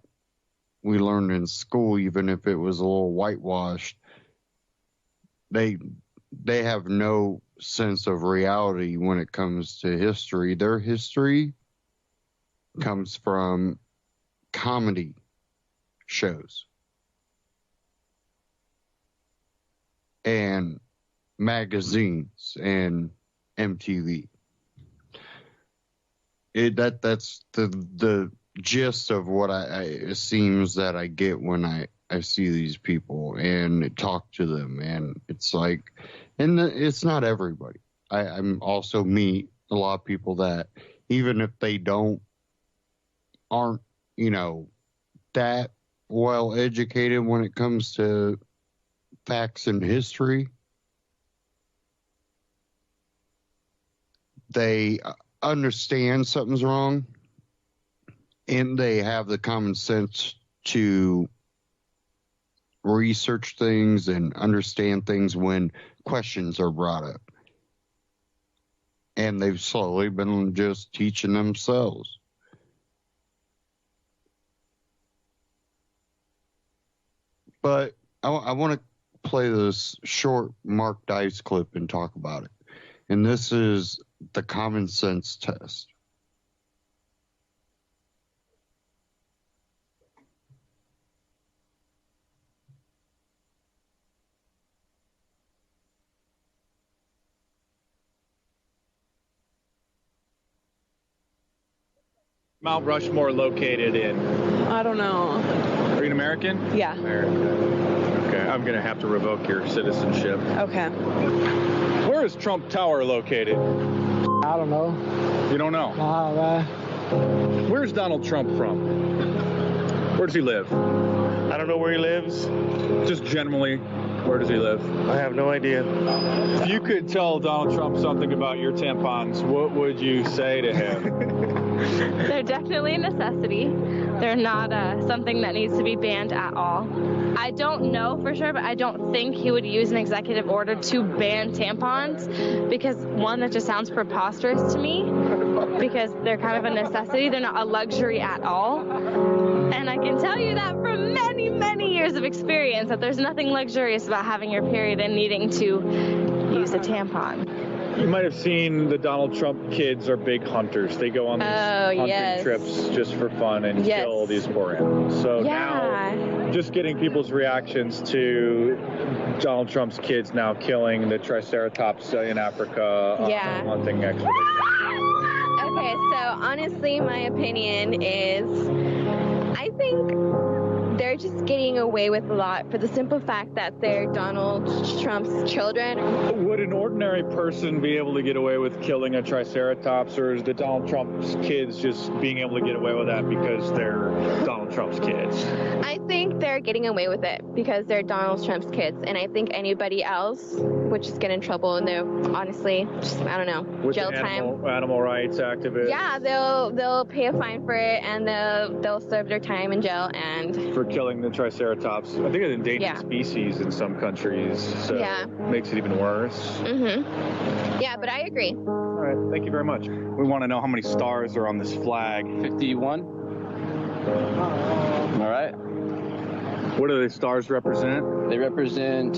we learned in school, even if it was a little whitewashed, they have no sense of reality when it comes to history. Their history comes from comedy shows and magazines and MTV. That's the gist of what it seems that I get when I see these people and talk to them, and it's like, and it's not everybody. I'm also meet a lot of people that even if they aren't that well educated when it comes to facts and history, they understand something's wrong, and they have the common sense to research things and understand things when questions are brought up. And they've slowly been just teaching themselves. But I want to play this short Mark Dice clip and talk about it. And this is the common sense test. Mount Rushmore located in? I don't know. Are you an American? Yeah. American. Okay, I'm going to have to revoke your citizenship. Okay. Where is Trump Tower located? I don't know. You don't know? Where's Donald Trump from? Where does he live? I don't know where he lives. Just generally, where does he live? I have no idea. If you could tell Donald Trump something about your tampons, what would you say to him? They're definitely a necessity. They're not something that needs to be banned at all. I don't know for sure, but I don't think he would use an executive order to ban tampons because, one, that just sounds preposterous to me because they're kind of a necessity. They're not a luxury at all. And I can tell you that from many, many years of experience that there's nothing luxurious about having your period and needing to use a tampon. You might have seen the Donald Trump kids are big hunters. They go on these hunting trips just for fun and kill these poor animals. So now, just getting people's reactions to Donald Trump's kids now killing the Triceratops in Africa on a hunting expedition. Okay, so honestly, my opinion is I think they're just getting away with a lot for the simple fact that they're Donald Trump's children. Would an ordinary person be able to get away with killing a Triceratops, or is the Donald Trump's kids just being able to get away with that because they're Donald Trump's kids? I think they're getting away with it because they're Donald Trump's kids, and I think anybody else would just get in trouble, and they're honestly, just, I don't know, with jail time. Animal rights activists. Yeah, they'll pay a fine for it, and they'll serve their time in jail and. For killing the Triceratops. I think it's an endangered species in some countries, so it makes it even worse. Yeah, but I agree. All right, thank you very much. We want to know how many stars are on this flag. 51. All right. What do the stars represent? They represent.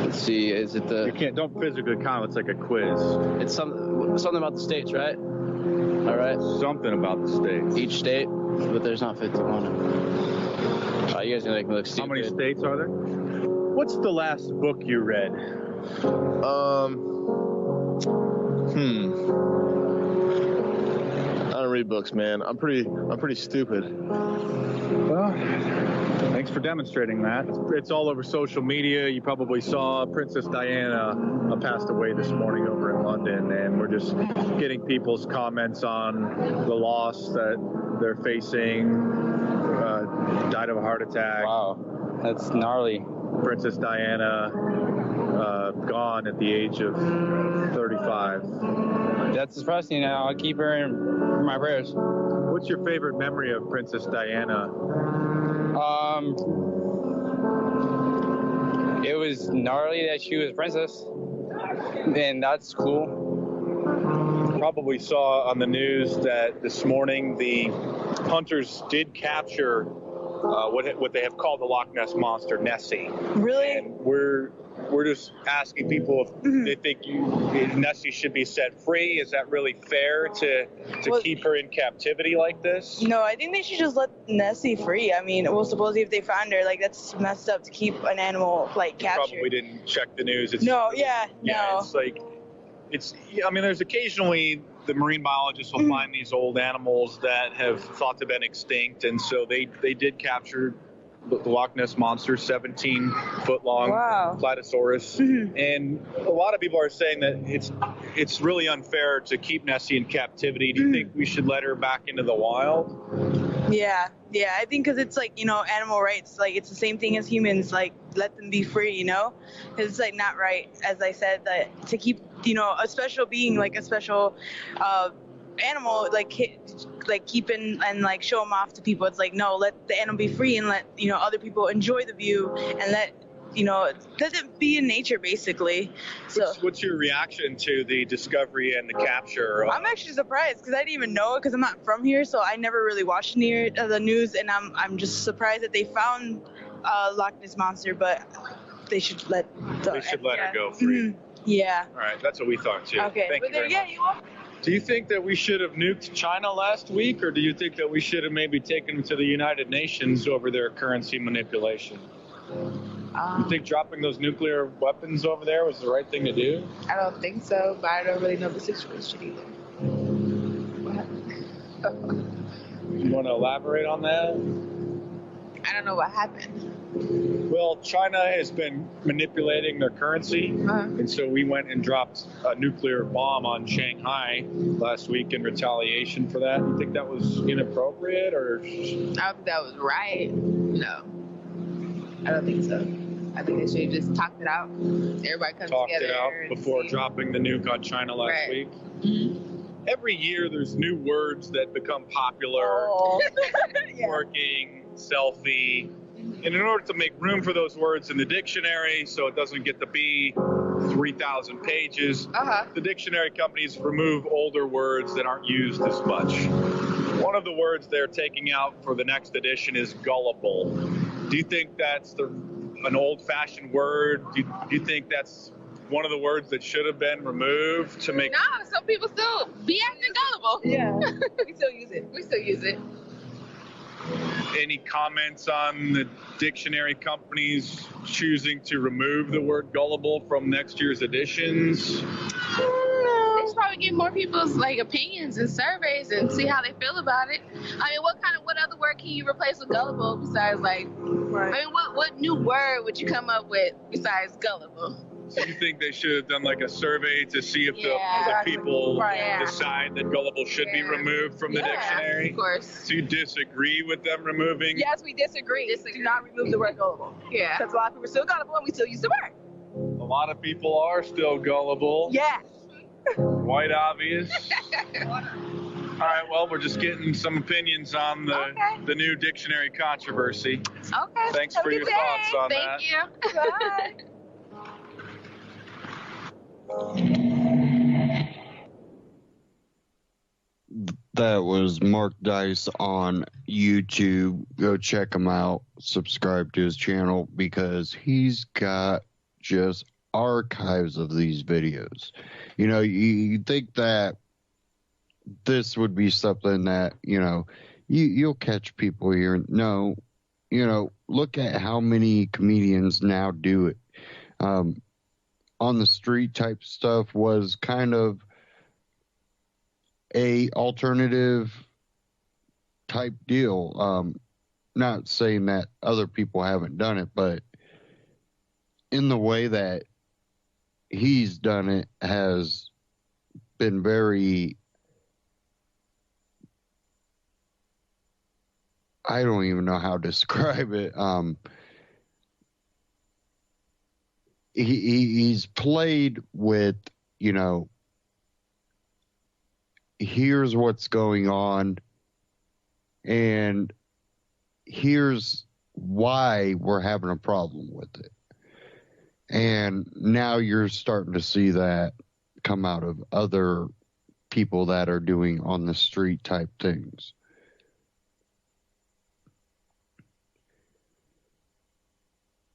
Let's see. Is it the? You don't physically count. It's like a quiz. It's something about the states, right? All right. Something about the states. Each state. But there's not 51. You guys are gonna make me look stupid. How many states are there? What's the last book you read? I don't read books, man. I'm pretty stupid. Well, thanks for demonstrating that. It's all over social media. You probably saw Princess Diana passed away this morning over in London, and we're just getting people's comments on the loss that they're facing. Died of a heart attack. Wow, that's gnarly. Princess Diana gone at the age of 35. That's depressing. I'll keep her in my prayers. What's your favorite memory of Princess Diana? It was gnarly that she was a princess, and that's cool. Probably saw on the news that this morning the hunters did capture what they have called the Loch Ness Monster, Nessie. Really? And we're just asking people if they think Nessie should be set free. Is that really fair to keep her in captivity like this? No, I think they should just let Nessie free. I mean, well, supposedly if they found her, like, that's messed up to keep an animal, like, captured. You probably didn't check the news. No. It's like, there's occasionally the marine biologists will find these old animals that have thought to have been extinct, and so they did capture the Loch Ness Monster, 17-foot-long Platysaurus. And a lot of people are saying that it's really unfair to keep Nessie in captivity. Do you think we should let her back into the wild? Yeah, I think because it's like, animal rights, like it's the same thing as humans, like let them be free, because it's like not right, as I said, that to keep, a special being, like a special animal, like keep and like show them off to people. It's like, no, let the animal be free and let, you know, other people enjoy the view and let it be in nature, basically. So What's your reaction to the discovery and the capture? I'm actually surprised because I didn't even know it because I'm not from here, so I never really watched the news, and I'm just surprised that they found Loch Ness monster, but they should let her go free. Mm-hmm. Yeah. All right, that's what we thought too. Okay. Thank you very much. You are. Do you think that we should have nuked China last week, or do you think that we should have maybe taken them to the United Nations over their currency manipulation? You think dropping those nuclear weapons over there was the right thing to do? I don't think so, but I don't really know the situation either. You want to elaborate on that? I don't know what happened. Well, China has been manipulating their currency, and so we went and dropped a nuclear bomb on Shanghai last week in retaliation for that. You think that was inappropriate, or? I don't think that was right. No, I don't think so. I think they should have just talked it out. Everybody comes Talked together. it out before dropping the nuke on China last week. Mm-hmm. Every year, there's new words that become popular. Twerking, selfie. And in order to make room for those words in the dictionary so it doesn't get to be 3,000 pages, the dictionary companies remove older words that aren't used as much. One of the words they're taking out for the next edition is gullible. Do you think that's an old-fashioned word? Do you think that's one of the words that should have been removed to make... No, some people still be acting gullible. Yeah. We still use it. Any comments on the dictionary companies choosing to remove the word gullible from next year's editions? They should probably get more people's opinions and surveys and see how they feel about it. I mean, what other word can you replace with gullible besides I mean, what new word would you come up with besides gullible? So you think they should have done a survey to see if the people decide that gullible should be removed from the dictionary? Of course. So you disagree with them removing? Yes, we disagree. Do not remove the word gullible. Yeah. Because a lot of people are still gullible and we still use the word. A lot of people are still gullible. Yeah. Quite obvious. All right, well, we're just getting some opinions on the new dictionary controversy. Okay. Thanks for your thoughts on that. Thank you. Bye. That was Mark Dice on YouTube. Go check him out. Subscribe to his channel because he's got just archives of these videos. You know, you think that this would be something that, you'll catch people here. No, look at how many comedians now do it. On the street type stuff was kind of a alternative type deal. Not saying that other people haven't done it, but in the way that he's done it has been very, I don't even know how to describe it. He's played with, here's what's going on and here's why we're having a problem with it. And now you're starting to see that come out of other people that are doing on the street type things.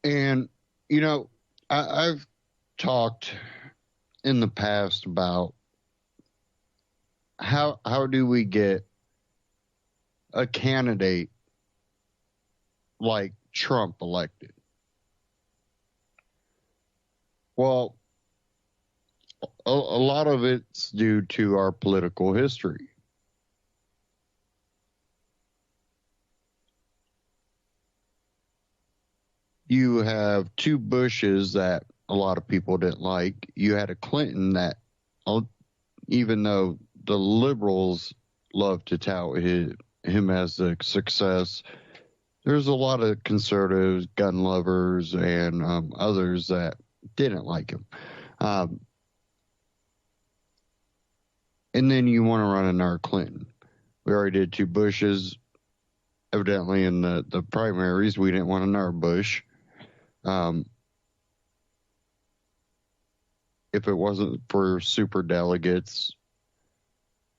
And, I've talked in the past about how do we get a candidate like Trump elected? Well, a lot of it's due to our political history. You have two Bushes that a lot of people didn't like. You had a Clinton that, even though the liberals love to tout him as a success, there's a lot of conservatives, gun lovers, and others that didn't like him. And then you want to run another Clinton. We already did 2 Bushes. Evidently, in the primaries, we didn't want another Bush. If it wasn't for super delegates,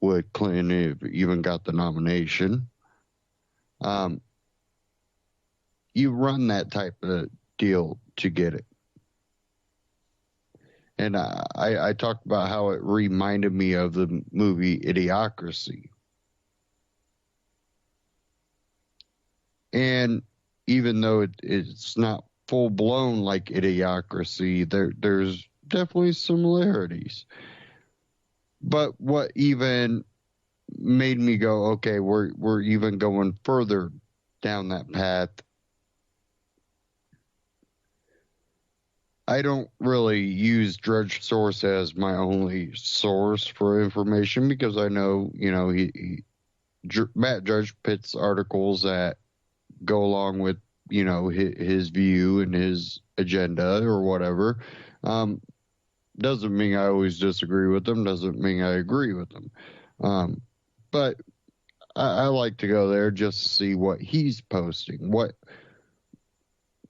would Clinton have even got the nomination? You run that type of deal to get it. And I talked about how it reminded me of the movie Idiocracy. And even though it's not full-blown like Idiocracy, there's definitely similarities. But what even made me go, okay, we're even going further down that path. I don't really use Drudge Source as my only source for information because I know, Matt Drudge pits articles that go along with, his view and his agenda or whatever. Doesn't mean I always disagree with them. Doesn't mean I agree with them. But I like to go there just to see what he's posting.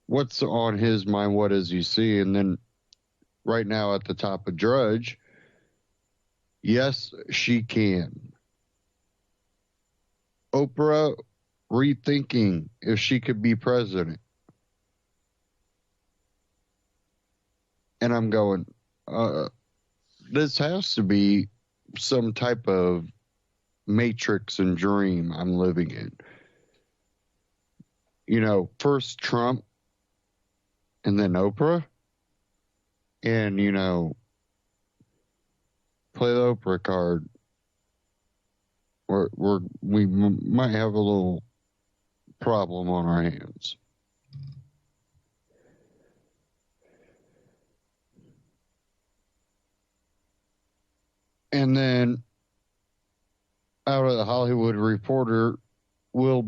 What's on his mind? What does he see? And then right now at the top of Drudge, yes, she can. Oprah rethinking if she could be president. And I'm going, this has to be some type of matrix and dream I'm living in. First Trump and then Oprah. And, play the Oprah card. We might have a little problem on our hands. And then out of the Hollywood Reporter, will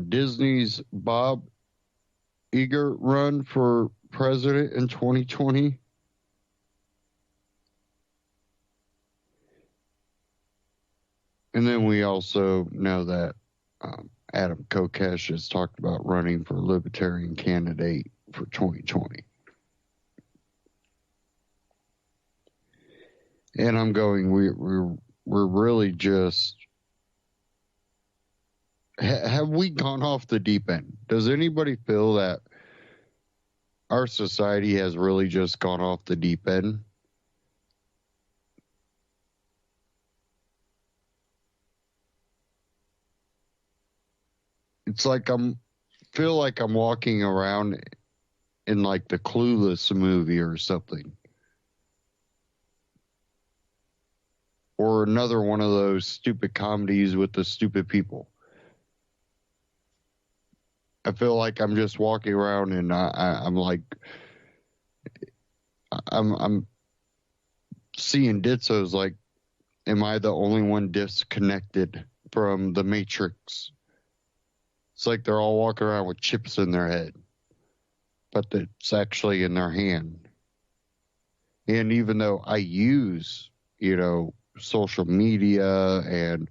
Disney's Bob Iger run for president in 2020? And then we also know that Adam Kokesh has talked about running for Libertarian candidate for 2020. And I'm going, we're really just, have we gone off the deep end? Does anybody feel that our society has really just gone off the deep end? It's like feel like I'm walking around in like the Clueless movie or something. Or another one of those stupid comedies with the stupid people. I feel like I'm just walking around and I'm like, I'm seeing Ditsos like, am I the only one disconnected from the Matrix? It's like they're all walking around with chips in their head, but it's actually in their hand. And even though I use, social media and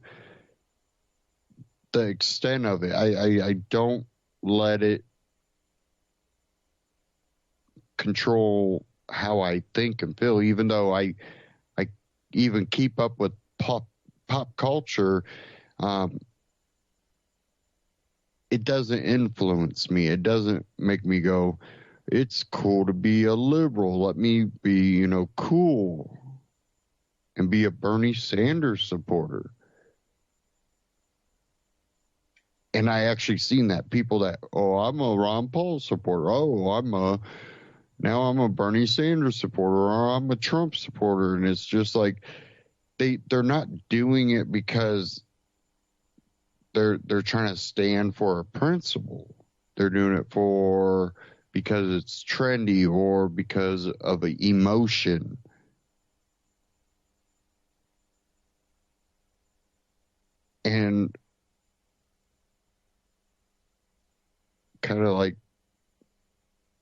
the extent of it, I don't let it control how I think and feel, even though I even keep up with pop culture. It doesn't influence me. It doesn't make me go, it's cool to be a liberal. Let me be, cool and be a Bernie Sanders supporter. And I actually seen that people that, I'm a Ron Paul supporter. Now I'm a Bernie Sanders supporter, or I'm a Trump supporter. And it's just like, they're not doing it because they're trying to stand for a principle. They're doing it because it's trendy or because of an emotion. And kind of like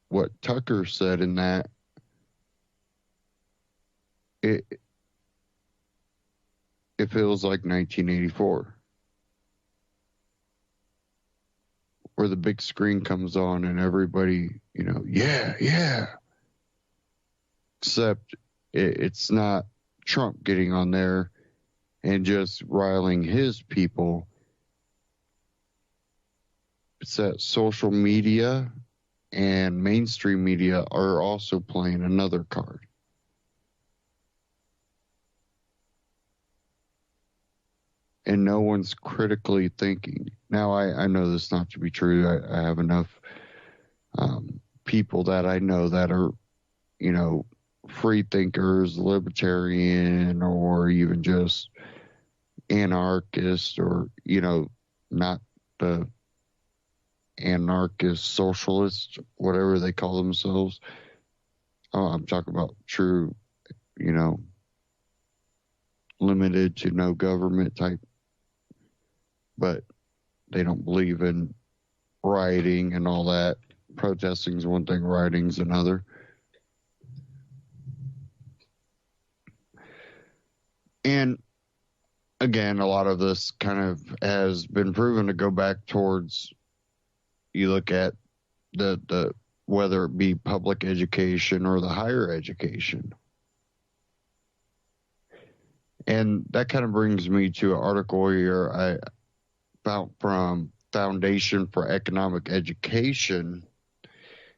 what Tucker said in that, it feels like 1984, where the big screen comes on and everybody, yeah. Except it's not Trump getting on there and just riling his people. It's that social media and mainstream media are also playing another card. And no one's critically thinking. Now, I know this not to be true. I have enough people that I know that are, free thinkers, libertarian, or even just anarchist, or, not the anarchist socialist, whatever they call themselves. I'm talking about true, limited to no government type. But they don't believe in rioting and all that. Protesting is one thing, rioting is another. And again, a lot of this kind of has been proven to go back towards, you look at the whether it be public education or the higher education. And that kind of brings me to an article here I found from Foundation for Economic Education.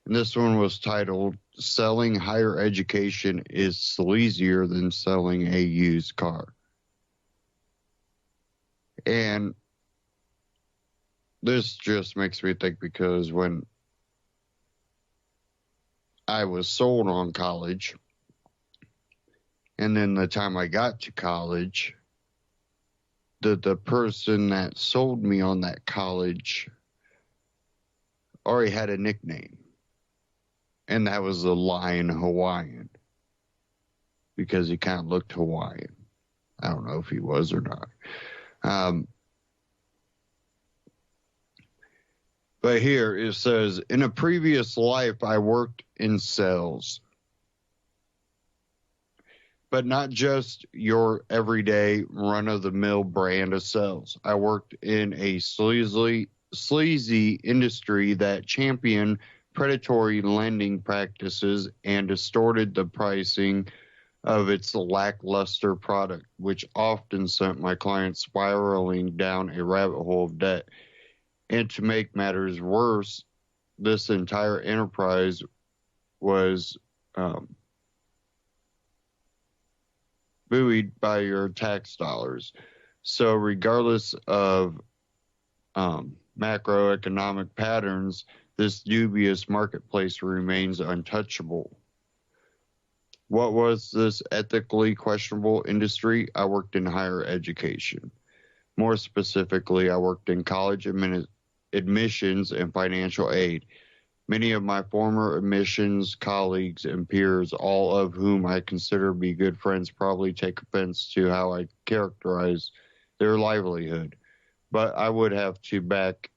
And this one was titled, Selling Higher Education is Sleazier Than Selling a Used Car. And this just makes me think, because when I was sold on college, and then the time I got to college, the person that sold me on that college already had a nickname. And that was the Lion Hawaiian, because he kind of looked Hawaiian. I don't know if he was or not. But here it says, in a previous life, I worked in sales. But not just your everyday run-of-the-mill brand of sales. I worked in a sleazy industry that championed predatory lending practices and distorted the pricing of its lackluster product, which often sent my clients spiraling down a rabbit hole of debt. And to make matters worse, this entire enterprise was buoyed by your tax dollars. So regardless of macroeconomic patterns, this dubious marketplace remains untouchable. What was this ethically questionable industry? I worked in higher education. More specifically, I worked in college admissions and financial aid. Many of my former admissions colleagues and peers, all of whom I consider to be good friends, probably take offense to how I characterize their livelihood. But I would have to back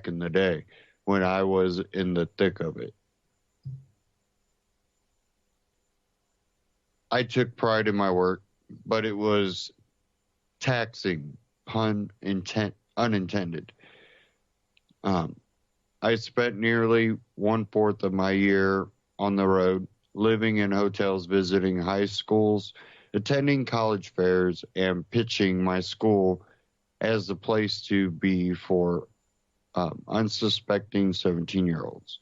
in the day when I was in the thick of it. I took pride in my work, but it was taxing, unintended. I spent nearly 1/4 of my year on the road, living in hotels, visiting high schools, attending college fairs, and pitching my school as the place to be for unsuspecting 17-year-olds.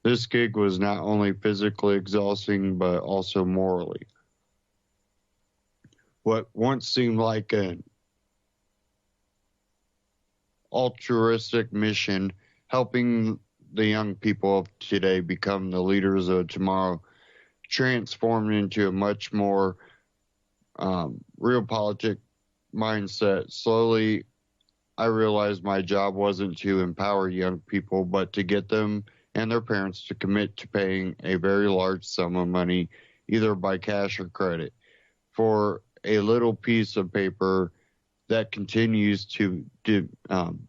This gig was not only physically exhausting, but also morally. What once seemed like an altruistic mission, helping the young people of today become the leaders of tomorrow, transformed into a much more realpolitik mindset. Slowly, I realized my job wasn't to empower young people, but to get them and their parents to commit to paying a very large sum of money, either by cash or credit, for a little piece of paper that continues to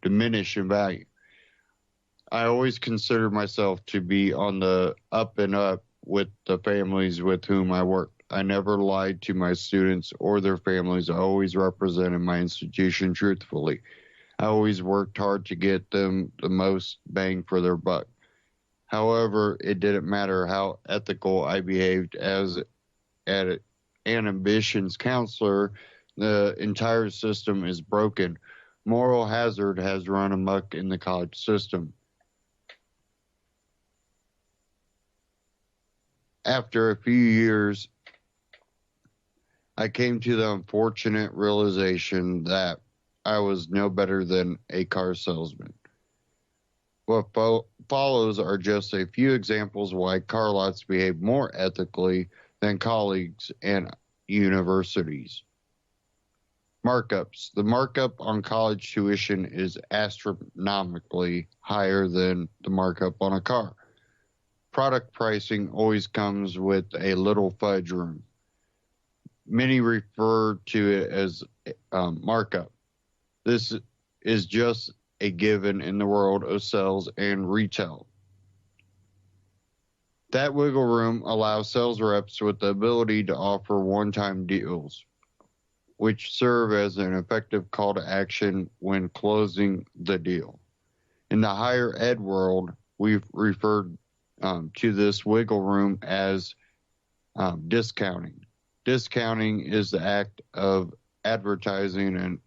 diminish in value. I always considered myself to be on the up and up with the families with whom I worked. I never lied to my students or their families. I always represented my institution truthfully. I always worked hard to get them the most bang for their buck. However, it didn't matter how ethical I behaved as an admissions counselor. The entire system is broken. Moral hazard has run amok in the college system. After a few years, I came to the unfortunate realization that I was no better than a car salesman. What follows are just a few examples why car lots behave more ethically than colleges and universities. Markups. The markup on college tuition is astronomically higher than the markup on a car. Product pricing always comes with a little fudge room. Many refer to it as markup. This is just a given in the world of sales and retail. That wiggle room allows sales reps with the ability to offer one-time deals, which serve as an effective call to action when closing the deal. In the higher ed world, we've referred to this wiggle room as discounting. Discounting is the act of advertising an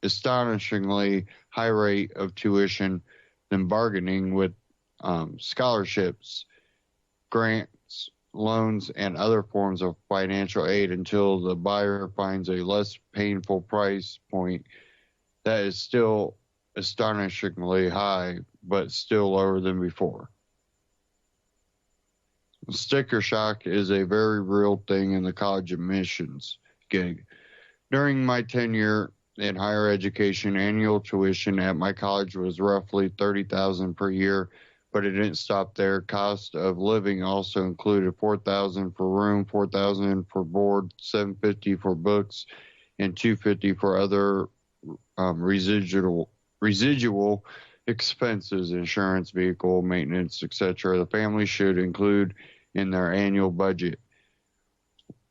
astonishingly high rate of tuition, then bargaining with scholarships, grants, loans, and other forms of financial aid until the buyer finds a less painful price point that is still astonishingly high, but still lower than before. Sticker shock is a very real thing in the college admissions gig. During my tenure in higher education, annual tuition at my college was roughly $30,000 per year, but it didn't stop there. Cost of living also included $4,000 for room, $4,000 for board, $750 for books, and $250 for other residual expenses, insurance, vehicle maintenance, etc. The family should include in their annual budget.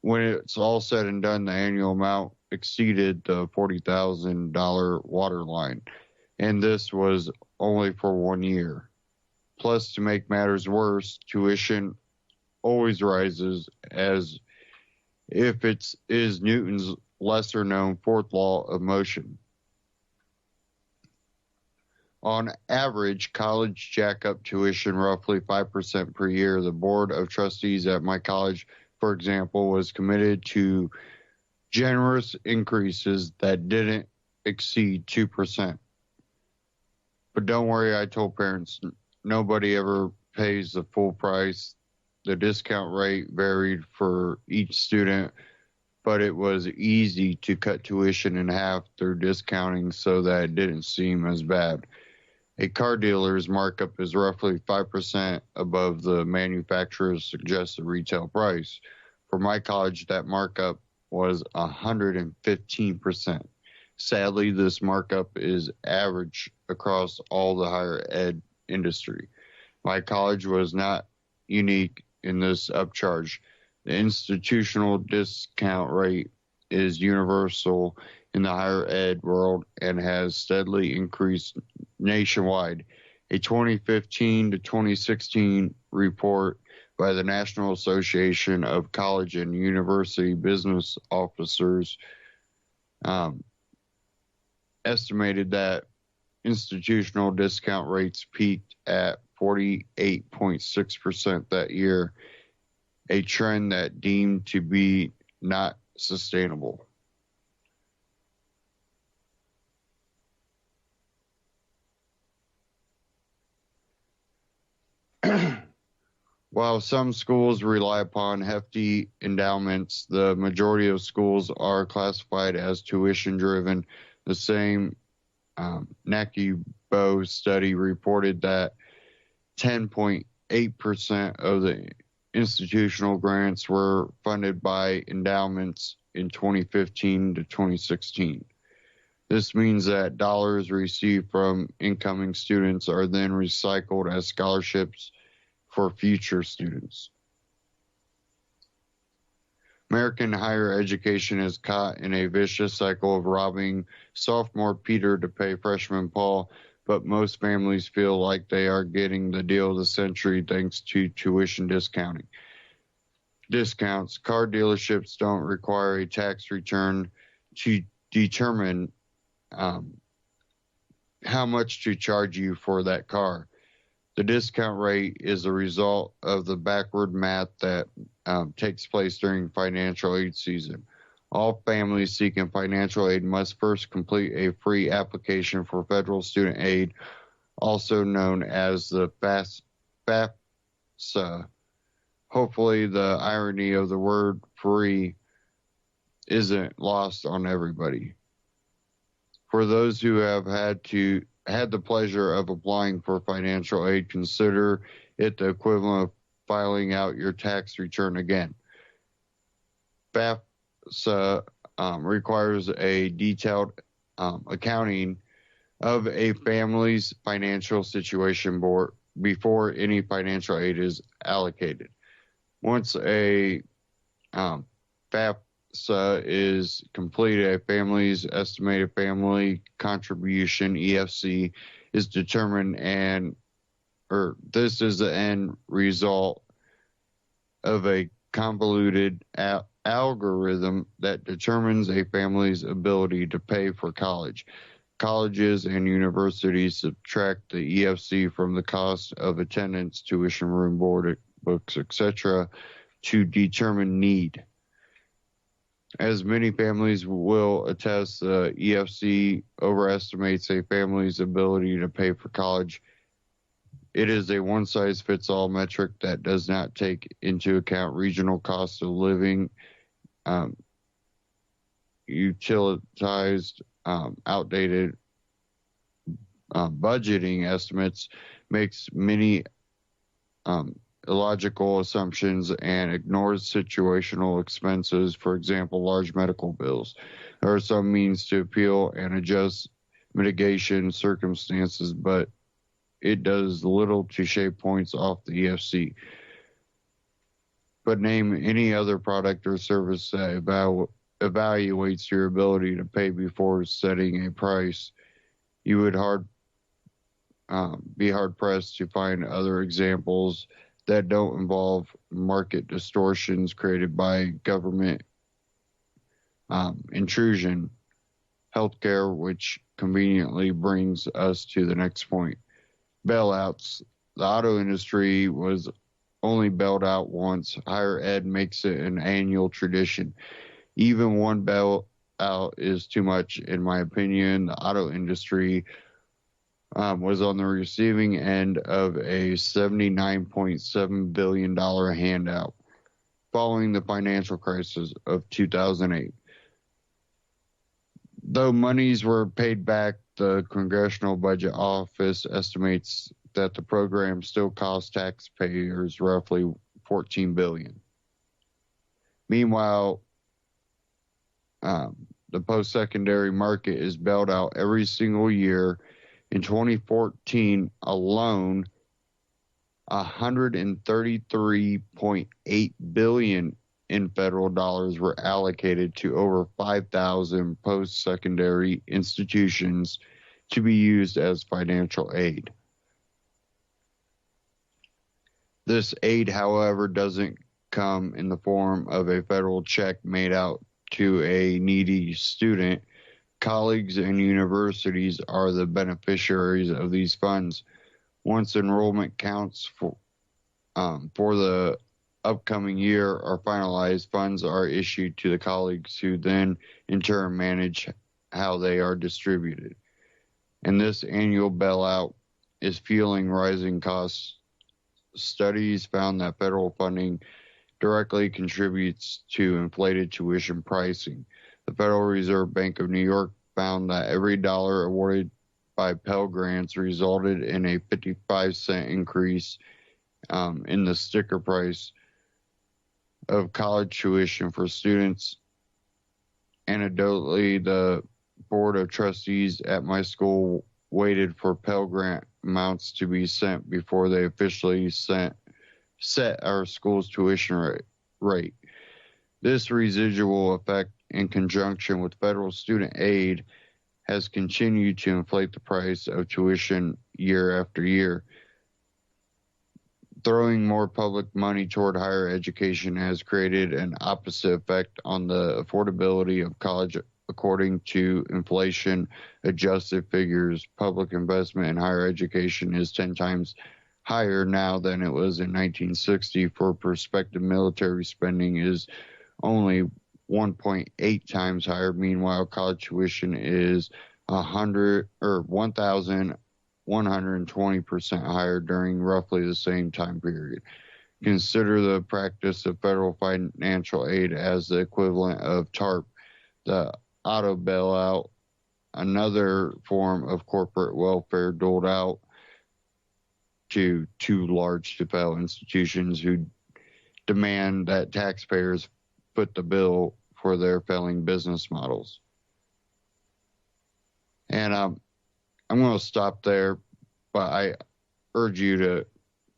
When it's all said and done, the annual amount exceeded the $40,000 waterline, and this was only for 1 year. Plus, to make matters worse, tuition always rises as if it is Newton's lesser known fourth law of motion. On average, college jack up tuition roughly 5% per year. The board of trustees at my college, for example, was committed to generous increases that didn't exceed 2%. But don't worry, I told parents, nobody ever pays the full price. The discount rate varied for each student, but it was easy to cut tuition in half through discounting so that it didn't seem as bad. A car dealer's markup is roughly 5% above the manufacturer's suggested retail price. For my college, that markup was 115%. Sadly, this markup is average across all the higher ed industry. My college was not unique in this upcharge. The institutional discount rate is universal in the higher ed world and has steadily increased nationwide. A 2015 to 2016 report by the National Association of College and University Business Officers estimated that institutional discount rates peaked at 48.6% that year, a trend that deemed to be not sustainable. While some schools rely upon hefty endowments, the majority of schools are classified as tuition-driven. The same NACUBO study reported that 10.8% of the institutional grants were funded by endowments in 2015 to 2016. This means that dollars received from incoming students are then recycled as scholarships for future students. American higher education is caught in a vicious cycle of robbing sophomore Peter to pay freshman Paul, but most families feel like they are getting the deal of the century thanks to tuition discounts. Car dealerships don't require a tax return to determine how much to charge you for that car. The discount rate is a result of the backward math that takes place during financial aid season. All families seeking financial aid must first complete a free application for federal student aid, also known as the FAFSA. Hopefully, the irony of the word free isn't lost on everybody. For those who have had the pleasure of applying for financial aid, consider it the equivalent of filing out your tax return again. FAFSA requires a detailed accounting of a family's financial situation before any financial aid is allocated. Once a FAFSA is completed, a family's estimated family contribution, EFC, is determined, this is the end result of a convoluted algorithm that determines a family's ability to pay for college. Colleges and universities subtract the EFC from the cost of attendance, tuition, room, board, books, etc., to determine need. As many families will attest, the EFC overestimates a family's ability to pay for college. It is a one-size-fits-all metric that does not take into account regional costs of living, utilitized, outdated budgeting estimates, makes many illogical assumptions, and ignores situational expenses, for example, large medical bills. There are some means to appeal and adjust mitigation circumstances, but it does little to shave points off the EFC. But name any other product or service that evaluates your ability to pay before setting a price. You would be hard-pressed to find other examples that don't involve market distortions created by government intrusion. Healthcare, which conveniently brings us to the next point. Bailouts. The auto industry was only bailed out once. Higher ed makes it an annual tradition. Even one bailout is too much, in my opinion. The auto industry was on the receiving end of a $79.7 billion handout following the financial crisis of 2008. Though monies were paid back, the Congressional Budget Office estimates that the program still cost taxpayers roughly $14 billion. Meanwhile, the post-secondary market is bailed out every single year. In 2014 alone, $133.8 billion in federal dollars were allocated to over 5,000 post-secondary institutions to be used as financial aid. This aid, however, doesn't come in the form of a federal check made out to a needy student. Colleges and universities are the beneficiaries of these funds. Once enrollment counts for the upcoming year are finalized, funds are issued to the colleagues who then in turn manage how they are distributed. And this annual bailout is fueling rising costs. Studies found that federal funding directly contributes to inflated tuition pricing. The Federal Reserve Bank of New York found that every dollar awarded by Pell Grants resulted in a 55-cent increase in the sticker price of college tuition for students. Anecdotally, the Board of Trustees at my school waited for Pell Grant amounts to be sent before they officially set our school's tuition rate. This residual effect, in conjunction with federal student aid, has continued to inflate the price of tuition year after year. Throwing more public money toward higher education has created an opposite effect on the affordability of college. According to inflation-adjusted figures, public investment in higher education is 10 times higher now than it was in 1960. For perspective, military spending is only 1.8 times higher. Meanwhile, college tuition is 1,120% higher during roughly the same time period. Consider the practice of federal financial aid as the equivalent of TARP, the auto bailout, another form of corporate welfare doled out to too large to fail institutions who demand that taxpayers foot the bill for their failing business models. And I'm going to stop there, but I urge you to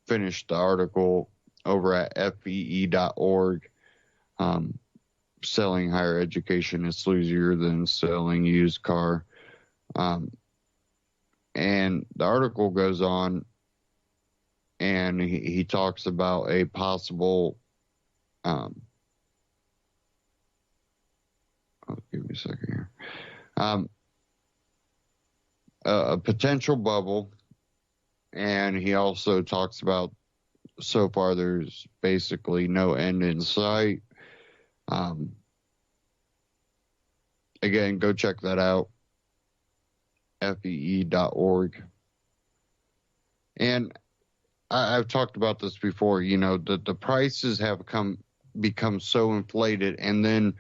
finish the article over at fee.org. Selling higher education is sleazier than selling used car. And the article goes on, and he talks about a possible give me a second here. A potential bubble, and he also talks about so far there's basically no end in sight. Again, go check that out, fee.org. And I've talked about this before, you know, the prices have become so inflated, and then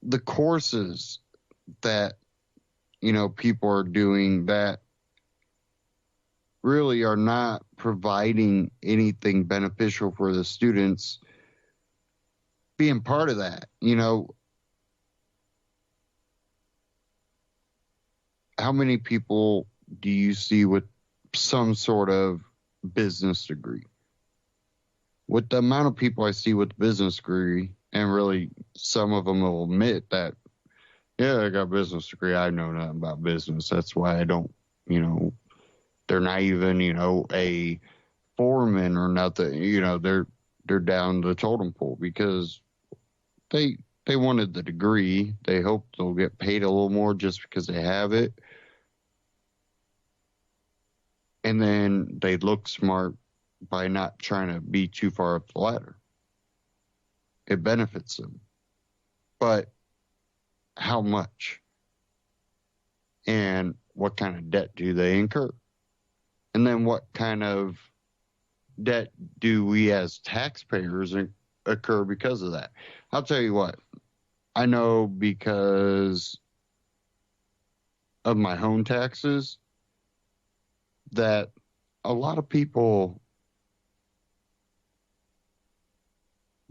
the courses that, you know, people are doing that really are not providing anything beneficial for the students being part of that. You know, how many people do you see with some sort of business degree? With the amount of people I see with business degree, and really some of them will admit that, yeah, I got a business degree, I know nothing about business. That's why I don't, you know, they're not even, you know, a foreman or nothing. You know, they're down the totem pole because they wanted the degree. They hope they'll get paid a little more just because they have it. And then they look smart by not trying to be too far up the ladder. It benefits them. But how much? And what kind of debt do they incur? And then what kind of debt do we as taxpayers incur because of that? I'll tell you what. I know because of my home taxes that a lot of people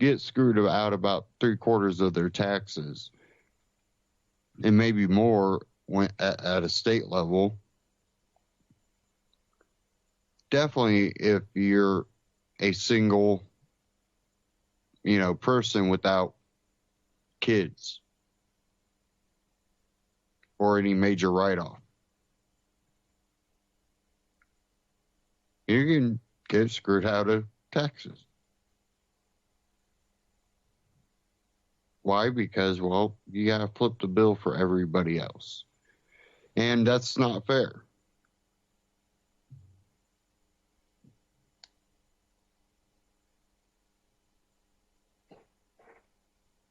get screwed out about 3/4 of their taxes, and maybe more when at a state level. Definitely if you're a single, you know, person without kids or any major write-off, you can get screwed out of taxes. Why? Because, well, you got to flip the bill for everybody else. And that's not fair.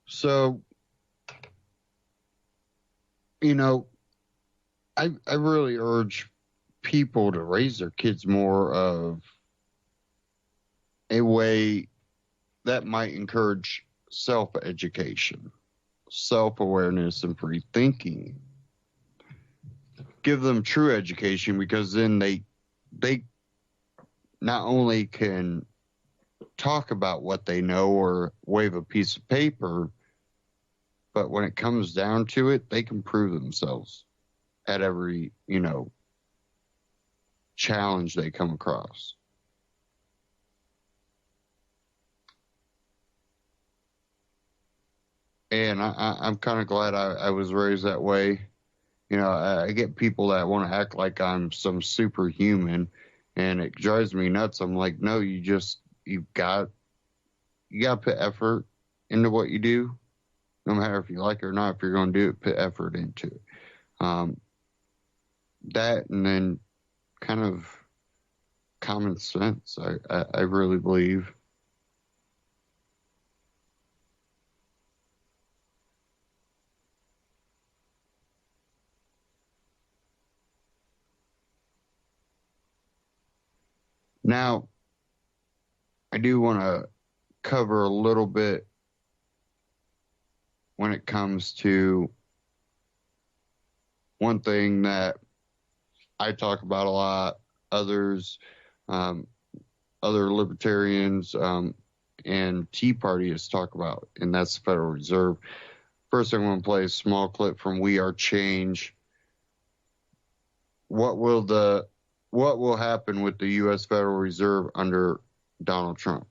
So, you know, I really urge people to raise their kids more of a way that might encourage self-education, self-awareness, and free thinking. Give them true education, because then they not only can talk about what they know or wave a piece of paper, but when it comes down to it, they can prove themselves at every, you know, challenge they come across. And I'm kind of glad I was raised that way. You know, I get people that want to act like I'm some superhuman, and it drives me nuts. I'm like, no, you got to put effort into what you do, no matter if you like it or not. If you're going to do it, put effort into it. That, and then kind of common sense, I really believe. Now, I do want to cover a little bit when it comes to one thing that I talk about a lot, others, other libertarians, and Tea Partyists talk about, and that's the Federal Reserve. First, I'm going to play a small clip from We Are Change. What will happen with the U.S. Federal Reserve under Donald Trump?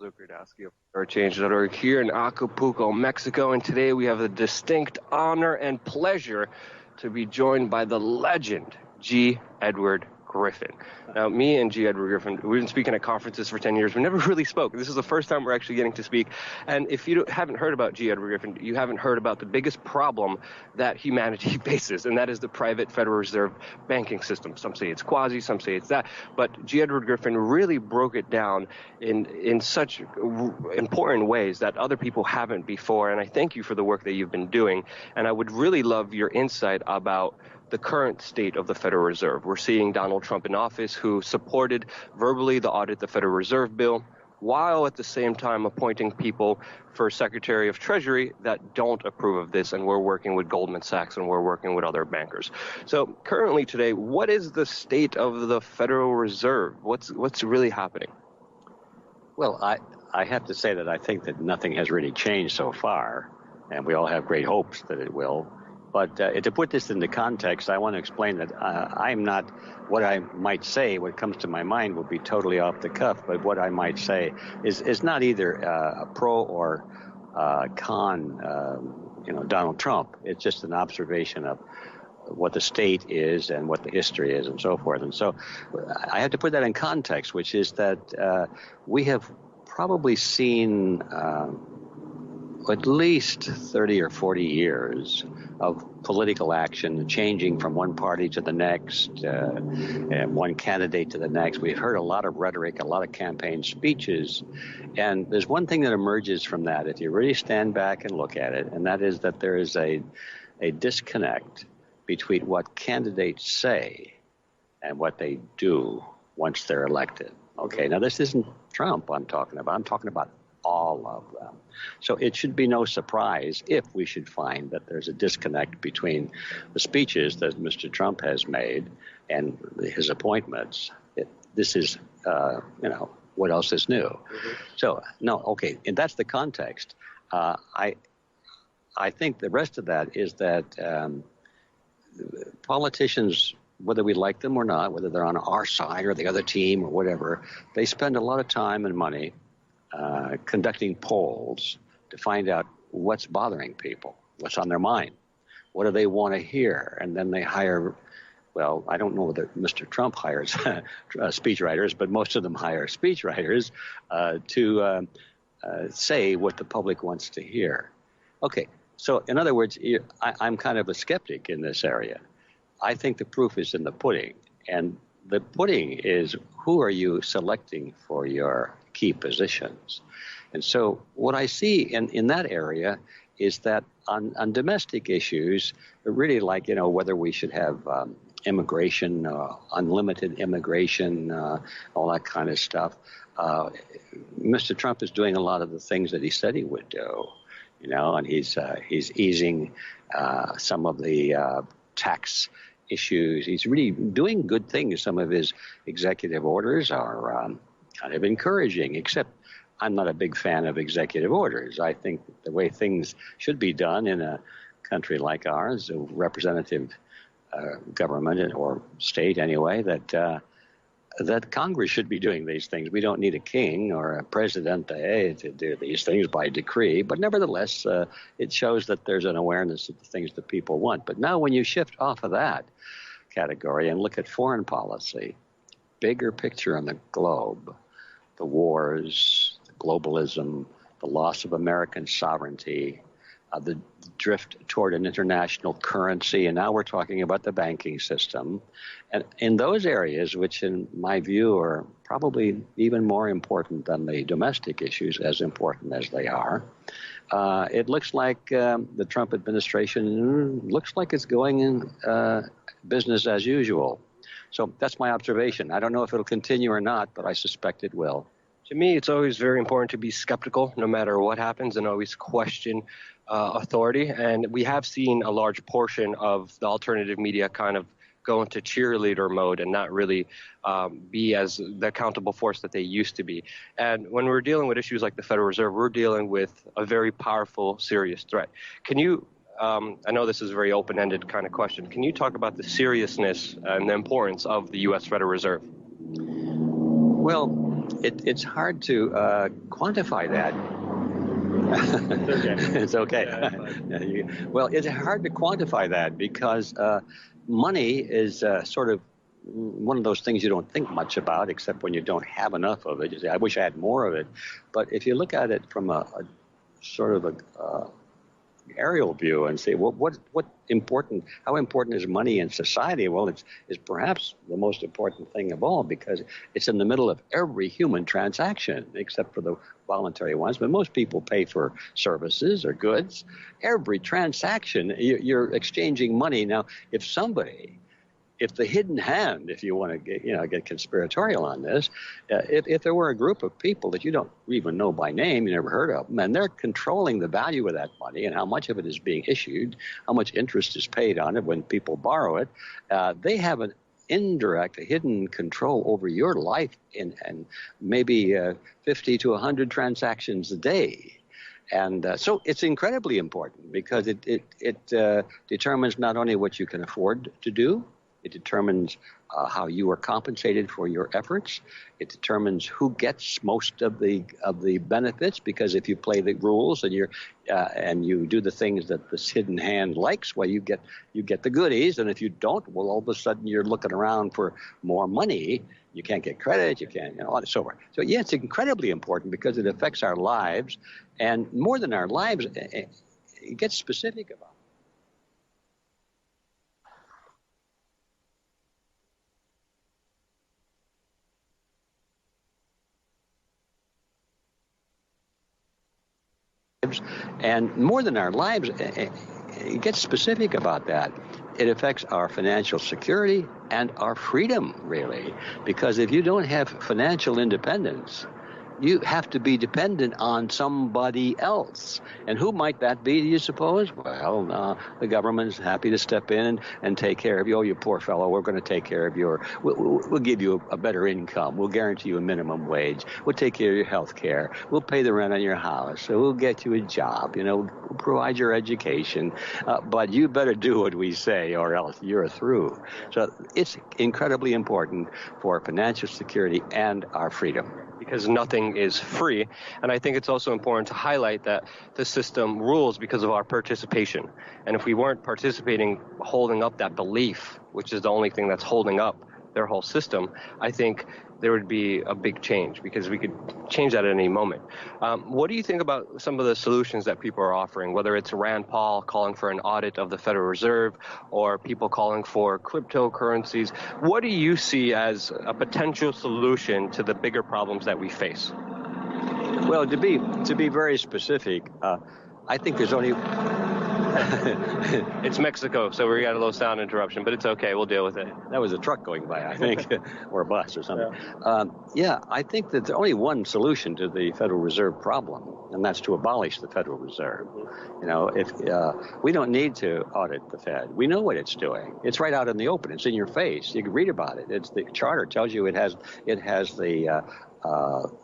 Luke Radowski of OurChange.org here in Acapulco, Mexico, and today we have the distinct honor and pleasure to be joined by the legend, G. Edward Griffin. Now, me and G. Edward Griffin, we've been speaking at conferences for 10 years. We never really spoke. This is the first time we're actually getting to speak. And if you haven't heard about G. Edward Griffin, you haven't heard about the biggest problem that humanity faces, and that is the private Federal Reserve banking system. Some say it's quasi, some say it's that. But G. Edward Griffin really broke it down in such important ways that other people haven't before. And I thank you for the work that you've been doing. And I would really love your insight about the current state of the Federal Reserve. We're seeing Donald Trump in office, who supported verbally the audit the Federal Reserve bill, while at the same time appointing people for Secretary of Treasury that don't approve of this, and we're working with Goldman Sachs and we're working with other bankers. So currently today, what is the state of the Federal Reserve? What's really happening? Well, I have to say that I think that nothing has really changed so far, and we all have great hopes that it will. But to put this into context, I want to explain that I'm not, what I might say, what comes to my mind will be totally off the cuff, but what I might say is not either a pro or con, Donald Trump. It's just an observation of what the state is and what the history is and so forth. And so I have to put that in context, which is that we have probably seen at least 30 or 40 years of political action changing from one party to the next, and one candidate to the next. We've heard a lot of rhetoric, a lot of campaign speeches, and there's one thing that emerges from that if you really stand back and look at it, and that is that there is a disconnect between what candidates say and what they do once they're elected. Okay, now this isn't Trump I'm talking about. I'm talking about all of them. So it should be no surprise if we should find that there's a disconnect between the speeches that Mr. Trump has made and his appointments. This is, what else is new? Mm-hmm. So, no, okay, and that's the context. I think the rest of that is that politicians, whether we like them or not, whether they're on our side or the other team or whatever, they spend a lot of time and money conducting polls to find out what's bothering people, what's on their mind, what do they want to hear, and then they hire, well, I don't know whether Mr. Trump hires speechwriters, but most of them hire speechwriters to say what the public wants to hear. Okay, so in other words, I'm kind of a skeptic in this area. I think the proof is in the pudding, and the pudding is who are you selecting for your key positions. And so what I see in that area is that on domestic issues, really like, whether we should have immigration, unlimited immigration, all that kind of stuff, Mr. Trump is doing a lot of the things that he said he would do, and he's easing some of the tax issues. He's really doing good things. Some of his executive orders are kind of encouraging, except I'm not a big fan of executive orders. I think the way things should be done in a country like ours, a representative government or state anyway, that Congress should be doing these things. We don't need a king or a presidente to do these things by decree, but nevertheless, it shows that there's an awareness of the things that people want. But now when you shift off of that category and look at foreign policy, bigger picture on the globe, the wars, the globalism, the loss of American sovereignty, the drift toward an international currency, and now we're talking about the banking system. And in those areas, which in my view are probably even more important than the domestic issues, as important as they are, it looks like the Trump administration looks like it's going in business as usual. So that's my observation. I don't know if it'll continue or not, but I suspect it will. To me, it's always very important to be skeptical no matter what happens and always question authority. And we have seen a large portion of the alternative media kind of go into cheerleader mode and not really be as the accountable force that they used to be. And when we're dealing with issues like the Federal Reserve, we're dealing with a very powerful, serious threat. Can you, I know this is a very open-ended kind of question, can you talk about the seriousness and the importance of the U.S. Federal Reserve? Well, it's hard to quantify that. It's okay. Well, it's hard to quantify that because money is sort of one of those things you don't think much about, except when you don't have enough of it. You say, I wish I had more of it. But if you look at it from a sort of a aerial view and say, well, what important? How important is money in society? Well, it's perhaps the most important thing of all because it's in the middle of every human transaction, except for the voluntary ones. But most people pay for services or goods. Every transaction, you're exchanging money. Now, if the hidden hand, if you want to get conspiratorial on this, if there were a group of people that you don't even know by name, you never heard of them, and they're controlling the value of that money and how much of it is being issued, how much interest is paid on it when people borrow it, they have an indirect, hidden control over your life and maybe 50 to 100 transactions a day. And so it's incredibly important because it determines not only what you can afford to do, it determines how you are compensated for your efforts. It determines who gets most of the benefits, because if you play the rules and you do the things that this hidden hand likes, well, you get the goodies. And if you don't, well, all of a sudden you're looking around for more money. You can't get credit. You can't, so forth. So yeah, it's incredibly important because it affects our lives, and more than our lives, it gets specific about. And more than our lives, it gets specific about that. It affects our financial security and our freedom, really. Because if you don't have financial independence, you have to be dependent on somebody else. And who might that be, do you suppose? Well, the government's happy to step in and take care of you. Oh, you poor fellow, we're going to take care of we'll give you a better income. We'll guarantee you a minimum wage. We'll take care of your health care. We'll pay the rent on your house. So we'll get you a job. We'll provide your education. But you better do what we say or else you're through. So it's incredibly important for financial security and our freedom. Because nothing is free. And I think it's also important to highlight that the system rules because of our participation. And if we weren't participating, holding up that belief, which is the only thing that's holding up their whole system, I think there would be a big change, because we could change that at any moment. What do you think about some of the solutions that people are offering, whether it's Rand Paul calling for an audit of the Federal Reserve or people calling for cryptocurrencies? What do you see as a potential solution to the bigger problems that we face? Well, to be very specific, I think there's only It's Mexico, so we got a little sound interruption, but it's okay. We'll deal with it. That was a truck going by, I think, or a bus or something. Yeah, I think that there's only one solution to the Federal Reserve problem, and that's to abolish the Federal Reserve. You know, if we don't need to audit the Fed. We know what it's doing. It's right out in the open. It's in your face. You can read about it. It's the charter tells you it has the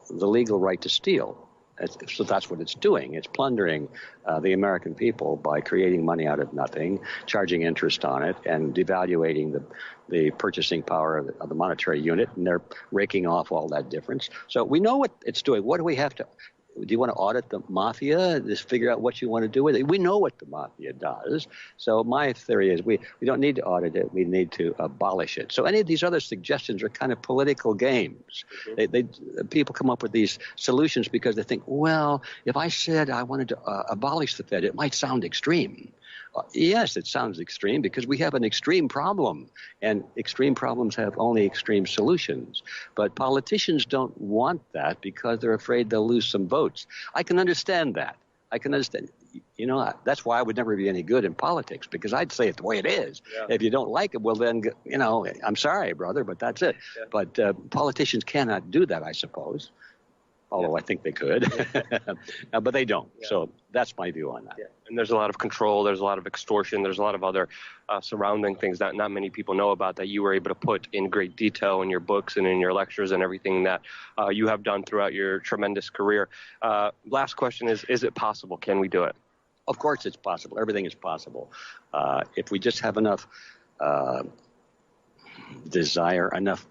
legal right to steal. So that's what it's doing. It's plundering the American people by creating money out of nothing, charging interest on it, and devaluating the purchasing power of the monetary unit, and they're raking off all that difference. So we know what it's doing. What do we have to? Do you want to audit the mafia? Just figure out what you want to do with it. We know what the mafia does. So my theory is we don't need to audit it. We need to abolish it. So any of these other suggestions are kind of political games. People come up with these solutions because they think, well, if I said I wanted to abolish the Fed, it might sound extreme. Yes, it sounds extreme because we have an extreme problem, and extreme problems have only extreme solutions. But politicians don't want that because they're afraid they'll lose some votes. I can understand that. I can understand. You know, that's why I would never be any good in politics, because I'd say it the way it is. Yeah. If you don't like it, well, then, you know, I'm sorry, brother, but that's it. Yeah. But politicians cannot do that, I suppose. Although I think they could, but they don't. Yeah. So that's my view on that. Yeah. And there's a lot of control. There's a lot of extortion. There's a lot of other surrounding things that not many people know about that you were able to put in great detail in your books and in your lectures and everything that you have done throughout your tremendous career. Last question is it possible? Can we do it? Of course it's possible. Everything is possible. If we just have enough desire, enough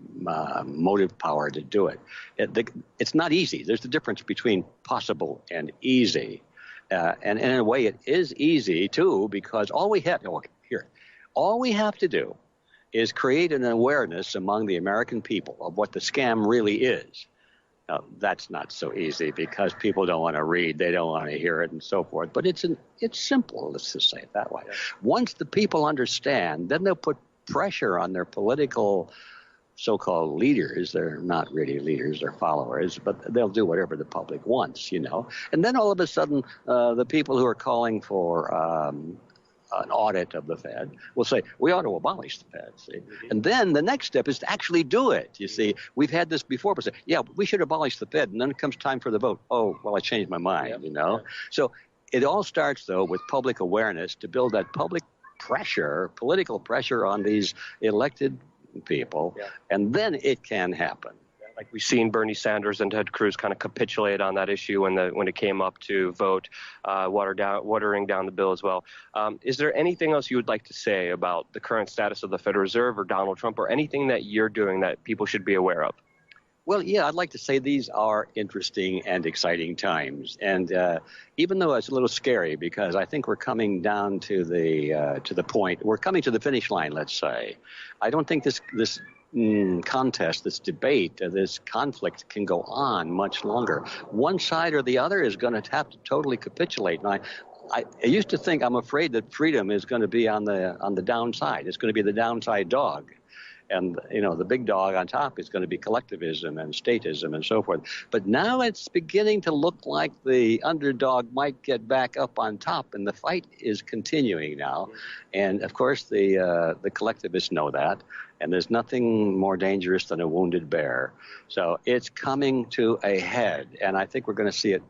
motive power to do it. It's not easy. There's the difference between possible and easy. And in a way, it is easy, too, because all we have to do is create an awareness among the American people of what the scam really is. Now, that's not so easy because people don't want to read, they don't want to hear it, and so forth. But it's simple, let's just say it that way. Once the people understand, then they'll put pressure on their political so-called leaders. They're not really leaders, they're followers, but they'll do whatever the public wants, you know. And then all of a sudden, the people who are calling for an audit of the Fed will say, we ought to abolish the Fed, see. Mm-hmm. And then the next step is to actually do it, you see. We've had this before, but say, yeah, we should abolish the Fed, and then it comes time for the vote. Oh, well, I changed my mind, you know. So it all starts, though, with public awareness to build that public pressure, political pressure on these elected people, and then it can happen. Like we've seen Bernie Sanders and Ted Cruz kind of capitulate on that issue when it came up to vote, watering down the bill as well. Is there anything else you would like to say about the current status of the Federal Reserve or Donald Trump, or anything that you're doing that people should be aware of? Well, yeah, I'd like to say these are interesting and exciting times, and even though it's a little scary, because I think we're coming down to the point, we're coming to the finish line. Let's say, I don't think this contest, this debate, this conflict can go on much longer. One side or the other is going to have to totally capitulate. And I used to think, I'm afraid that freedom is going to be on the downside. It's going to be the downside dog. And, you know, the big dog on top is going to be collectivism and statism and so forth. But now it's beginning to look like the underdog might get back up on top, and the fight is continuing now. And, of course, the collectivists know that, and there's nothing more dangerous than a wounded bear. So it's coming to a head, and I think we're going to see it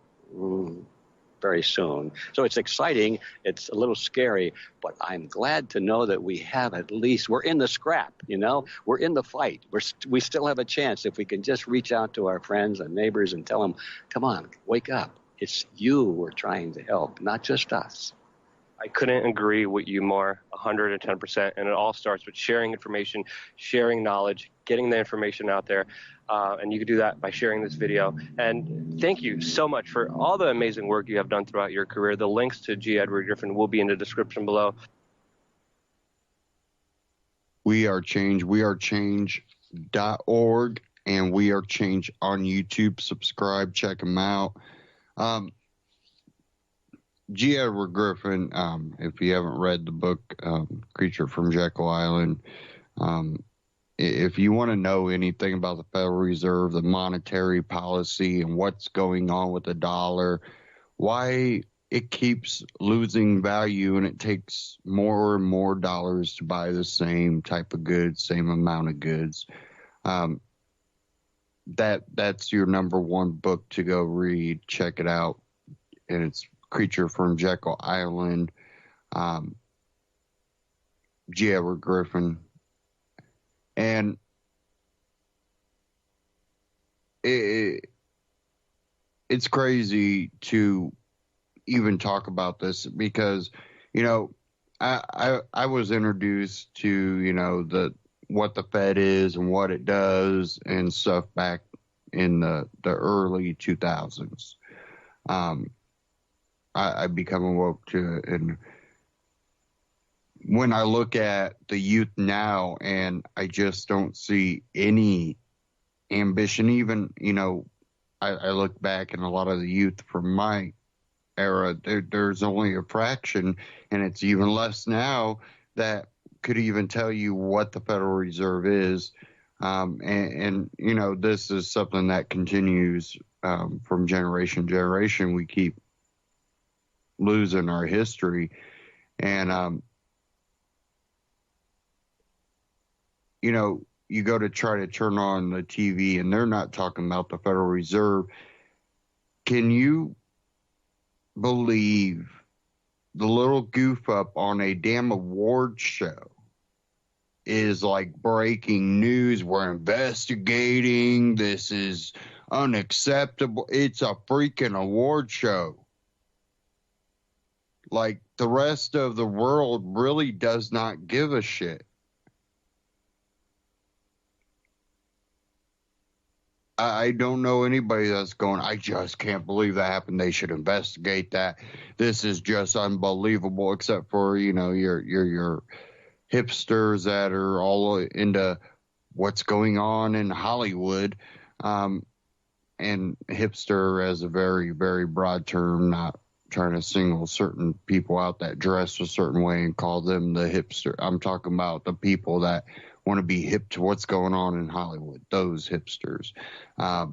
very soon. So it's exciting. It's a little scary, but I'm glad to know that we have at least, we're in the scrap, you know, we're in the fight. We still have a chance if we can just reach out to our friends and neighbors and tell them, come on, wake up. It's you we're trying to help, not just us. I couldn't agree with you more, 110%. And it all starts with sharing information, sharing knowledge, getting the information out there. And you can do that by sharing this video. And thank you so much for all the amazing work you have done throughout your career. The links to G. Edward Griffin will be in the description below. We Are Change, wearechange.org, and We Are Change on YouTube. Subscribe, check them out. G. Edward Griffin, if you haven't read the book, Creature from Jekyll Island, if you want to know anything about the Federal Reserve, the monetary policy, and what's going on with the dollar, why it keeps losing value, and it takes more and more dollars to buy the same type of goods, same amount of goods. That's your number one book to go read. Check it out. And it's Creature from Jekyll Island. G. Edward Griffin. And it's crazy to even talk about this because, you know, I was introduced to, you know, what the Fed is and what it does and stuff back in the early 2000s. I become awoke to it. And when I look at the youth now, and I just don't see any ambition, even, you know, I look back and a lot of the youth from my era, there's only a fraction, and it's even less now, that could even tell you what the Federal Reserve is. And you know, this is something that continues from generation to generation. We keep losing our history. And, you know, you go to try to turn on the TV and they're not talking about the Federal Reserve. Can you believe the little goof up on a damn award show is like breaking news? We're investigating. This is unacceptable. It's a freaking award show. Like, the rest of the world really does not give a shit. I don't know anybody that's going, I just can't believe that happened. They should investigate that. This is just unbelievable, except for, you know, your hipsters that are all into what's going on in Hollywood. And hipster as a very, very broad term, not trying to single certain people out that dress a certain way and call them the hipster. I'm talking about the people that want to be hip to what's going on in Hollywood, those hipsters. Other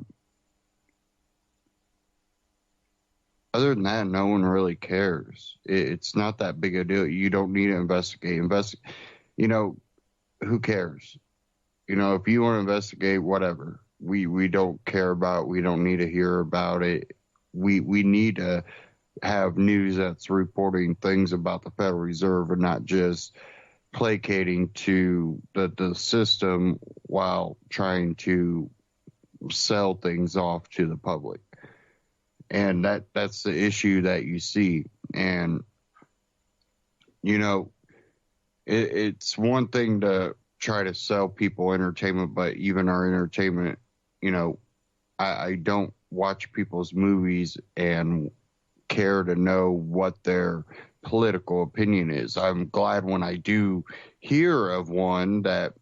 than that, no one really cares. It's not that big a deal. You don't need to investigate. You know, who cares? You know, if you want to investigate, whatever. We don't care about. We don't need to hear about it. We need to have news that's reporting things about the Federal Reserve and not just placating to the system while trying to sell things off to the public. And that's the issue that you see. And, you know, it's one thing to try to sell people entertainment, but even our entertainment, you know, I don't watch people's movies and care to know what their political opinion is. I'm glad when I do hear of one that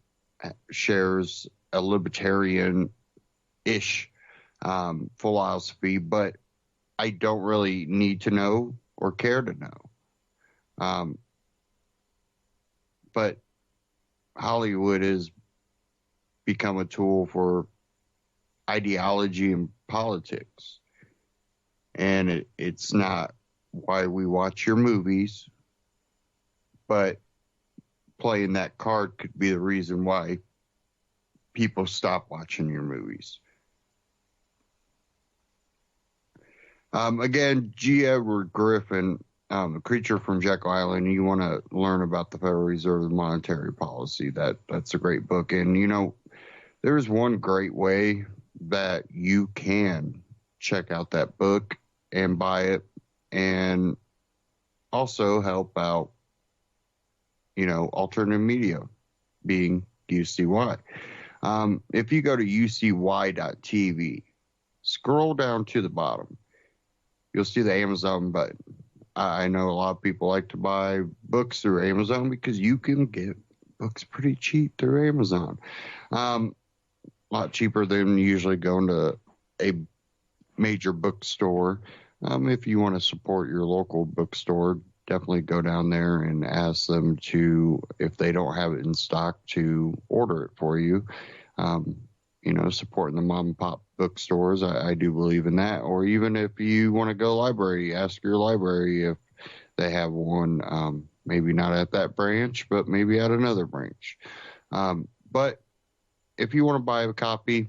shares a libertarian-ish philosophy, but I don't really need to know or care to know. But Hollywood has become a tool for ideology and politics. And it's not why we watch your movies, but playing that card could be the reason why people stop watching your movies. Again, G. Edward Griffin, Creature from Jekyll Island. You want to learn about the Federal Reserve's monetary policy. That's a great book. And, you know, there's one great way that you can check out that book and buy it and also help out, you know, alternative media, being UCY. If you go to ucy.tv, scroll down to the bottom, you'll see the Amazon button. I know a lot of people like to buy books through Amazon because you can get books pretty cheap through Amazon. A lot cheaper than usually going to a major bookstore. If you want to support your local bookstore, definitely go down there and ask them to, if they don't have it in stock, to order it for you. You supporting the mom and pop bookstores. I do believe in that. Or even if you want to go library, ask your library if they have one, maybe not at that branch, but maybe at another branch. But if you want to buy a copy,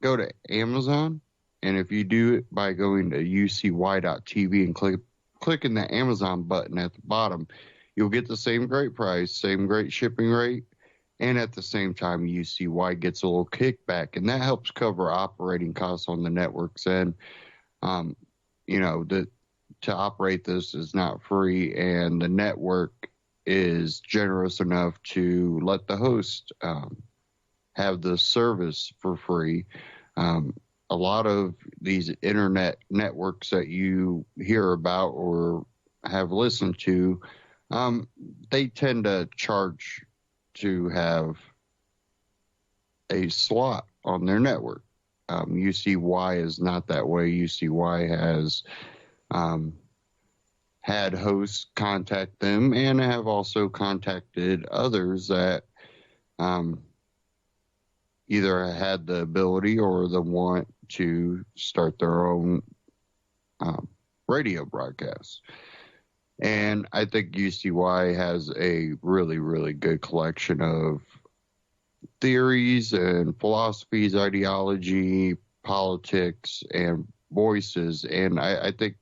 go to Amazon. And if you do it by going to ucy.tv and clicking the Amazon button at the bottom, you'll get the same great price, same great shipping rate. And at the same time, UCY gets a little kickback, and that helps cover operating costs on the network's end. To operate this is not free, and the network is generous enough to let the host have the service for free. A lot of these internet networks that you hear about or have listened to, they tend to charge to have a slot on their network. UCY is not that way. UCY has had hosts contact them and have also contacted others that either had the ability or the want to start their own radio broadcasts. And I think UCY has a really, really good collection of theories and philosophies, ideology, politics, and voices. And I think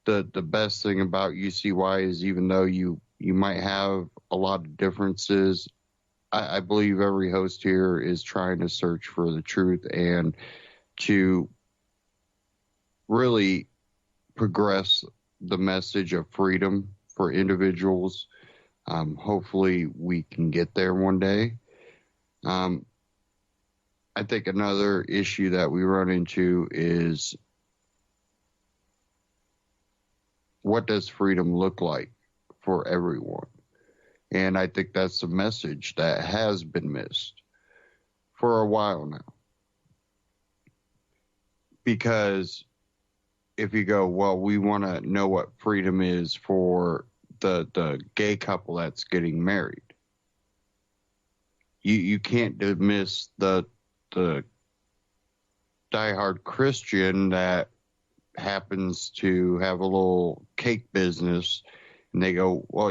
the best thing about UCY is, even though you might have a lot of differences, I believe every host here is trying to search for the truth and to really progress the message of freedom for individuals. Hopefully we can get there one day. I think another issue that we run into is, what does freedom look like for everyone? And I think that's a message that has been missed for a while now. Because if you go, well, we want to know what freedom is for the gay couple that's getting married, you can't dismiss the diehard Christian that happens to have a little cake business, and they go, well,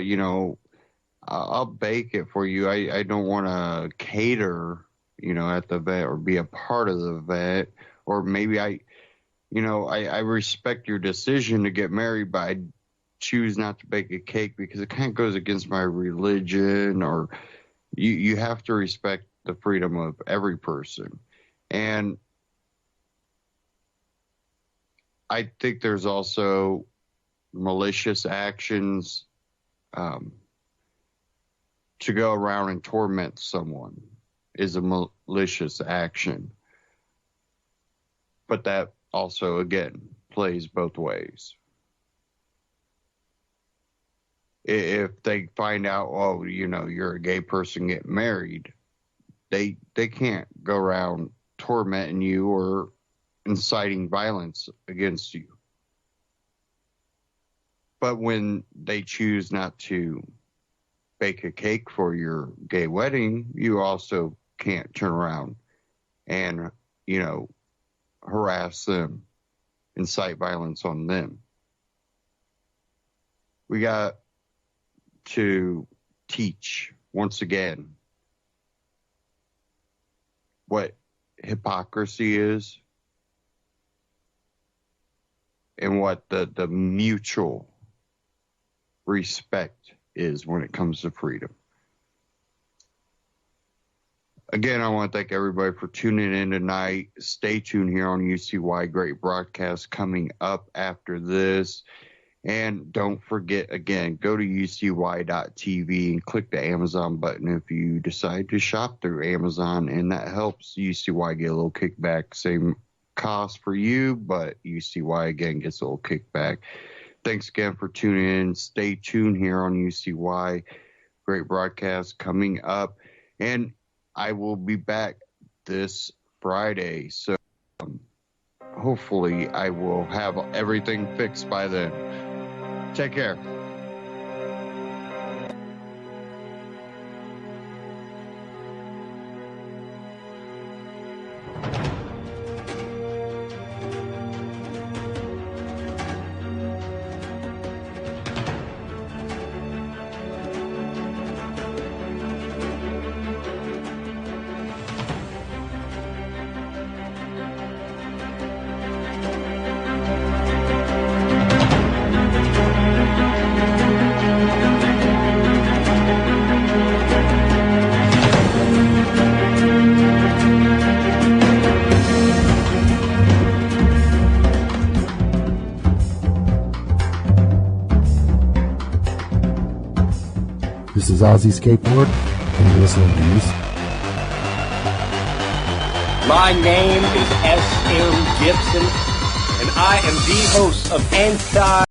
I'll bake it for you. I don't want to cater, at the event or be a part of the event. Or maybe I respect your decision to get married, but I choose not to bake a cake because it kind of goes against my religion. Or you have to respect the freedom of every person. And I think there's also malicious actions to go around and torment someone is a malicious action. But that also, again, plays both ways. If they find out, oh, you're a gay person getting married, they can't go around tormenting you or inciting violence against you. But when they choose not to bake a cake for your gay wedding, you also can't turn around and, harass them, incite violence on them. We got to teach, once again, what hypocrisy is and what the mutual respect is when it comes to freedom. Again, I want to thank everybody for tuning in tonight. Stay tuned here on UCY. Great broadcast coming up after this. And don't forget, again, go to ucy.tv and click the Amazon button if you decide to shop through Amazon. And that helps UCY get a little kickback. Same cost for you, but UCY, again, gets a little kickback. Thanks again for tuning in. Stay tuned here on UCY. Great broadcast coming up. And I will be back this Friday. So hopefully I will have everything fixed by then. Take care. This is Ozzy Skateboard, and you're listening to Use. My name is S.M. Gibson, and I am the host of Anti-Tyranny.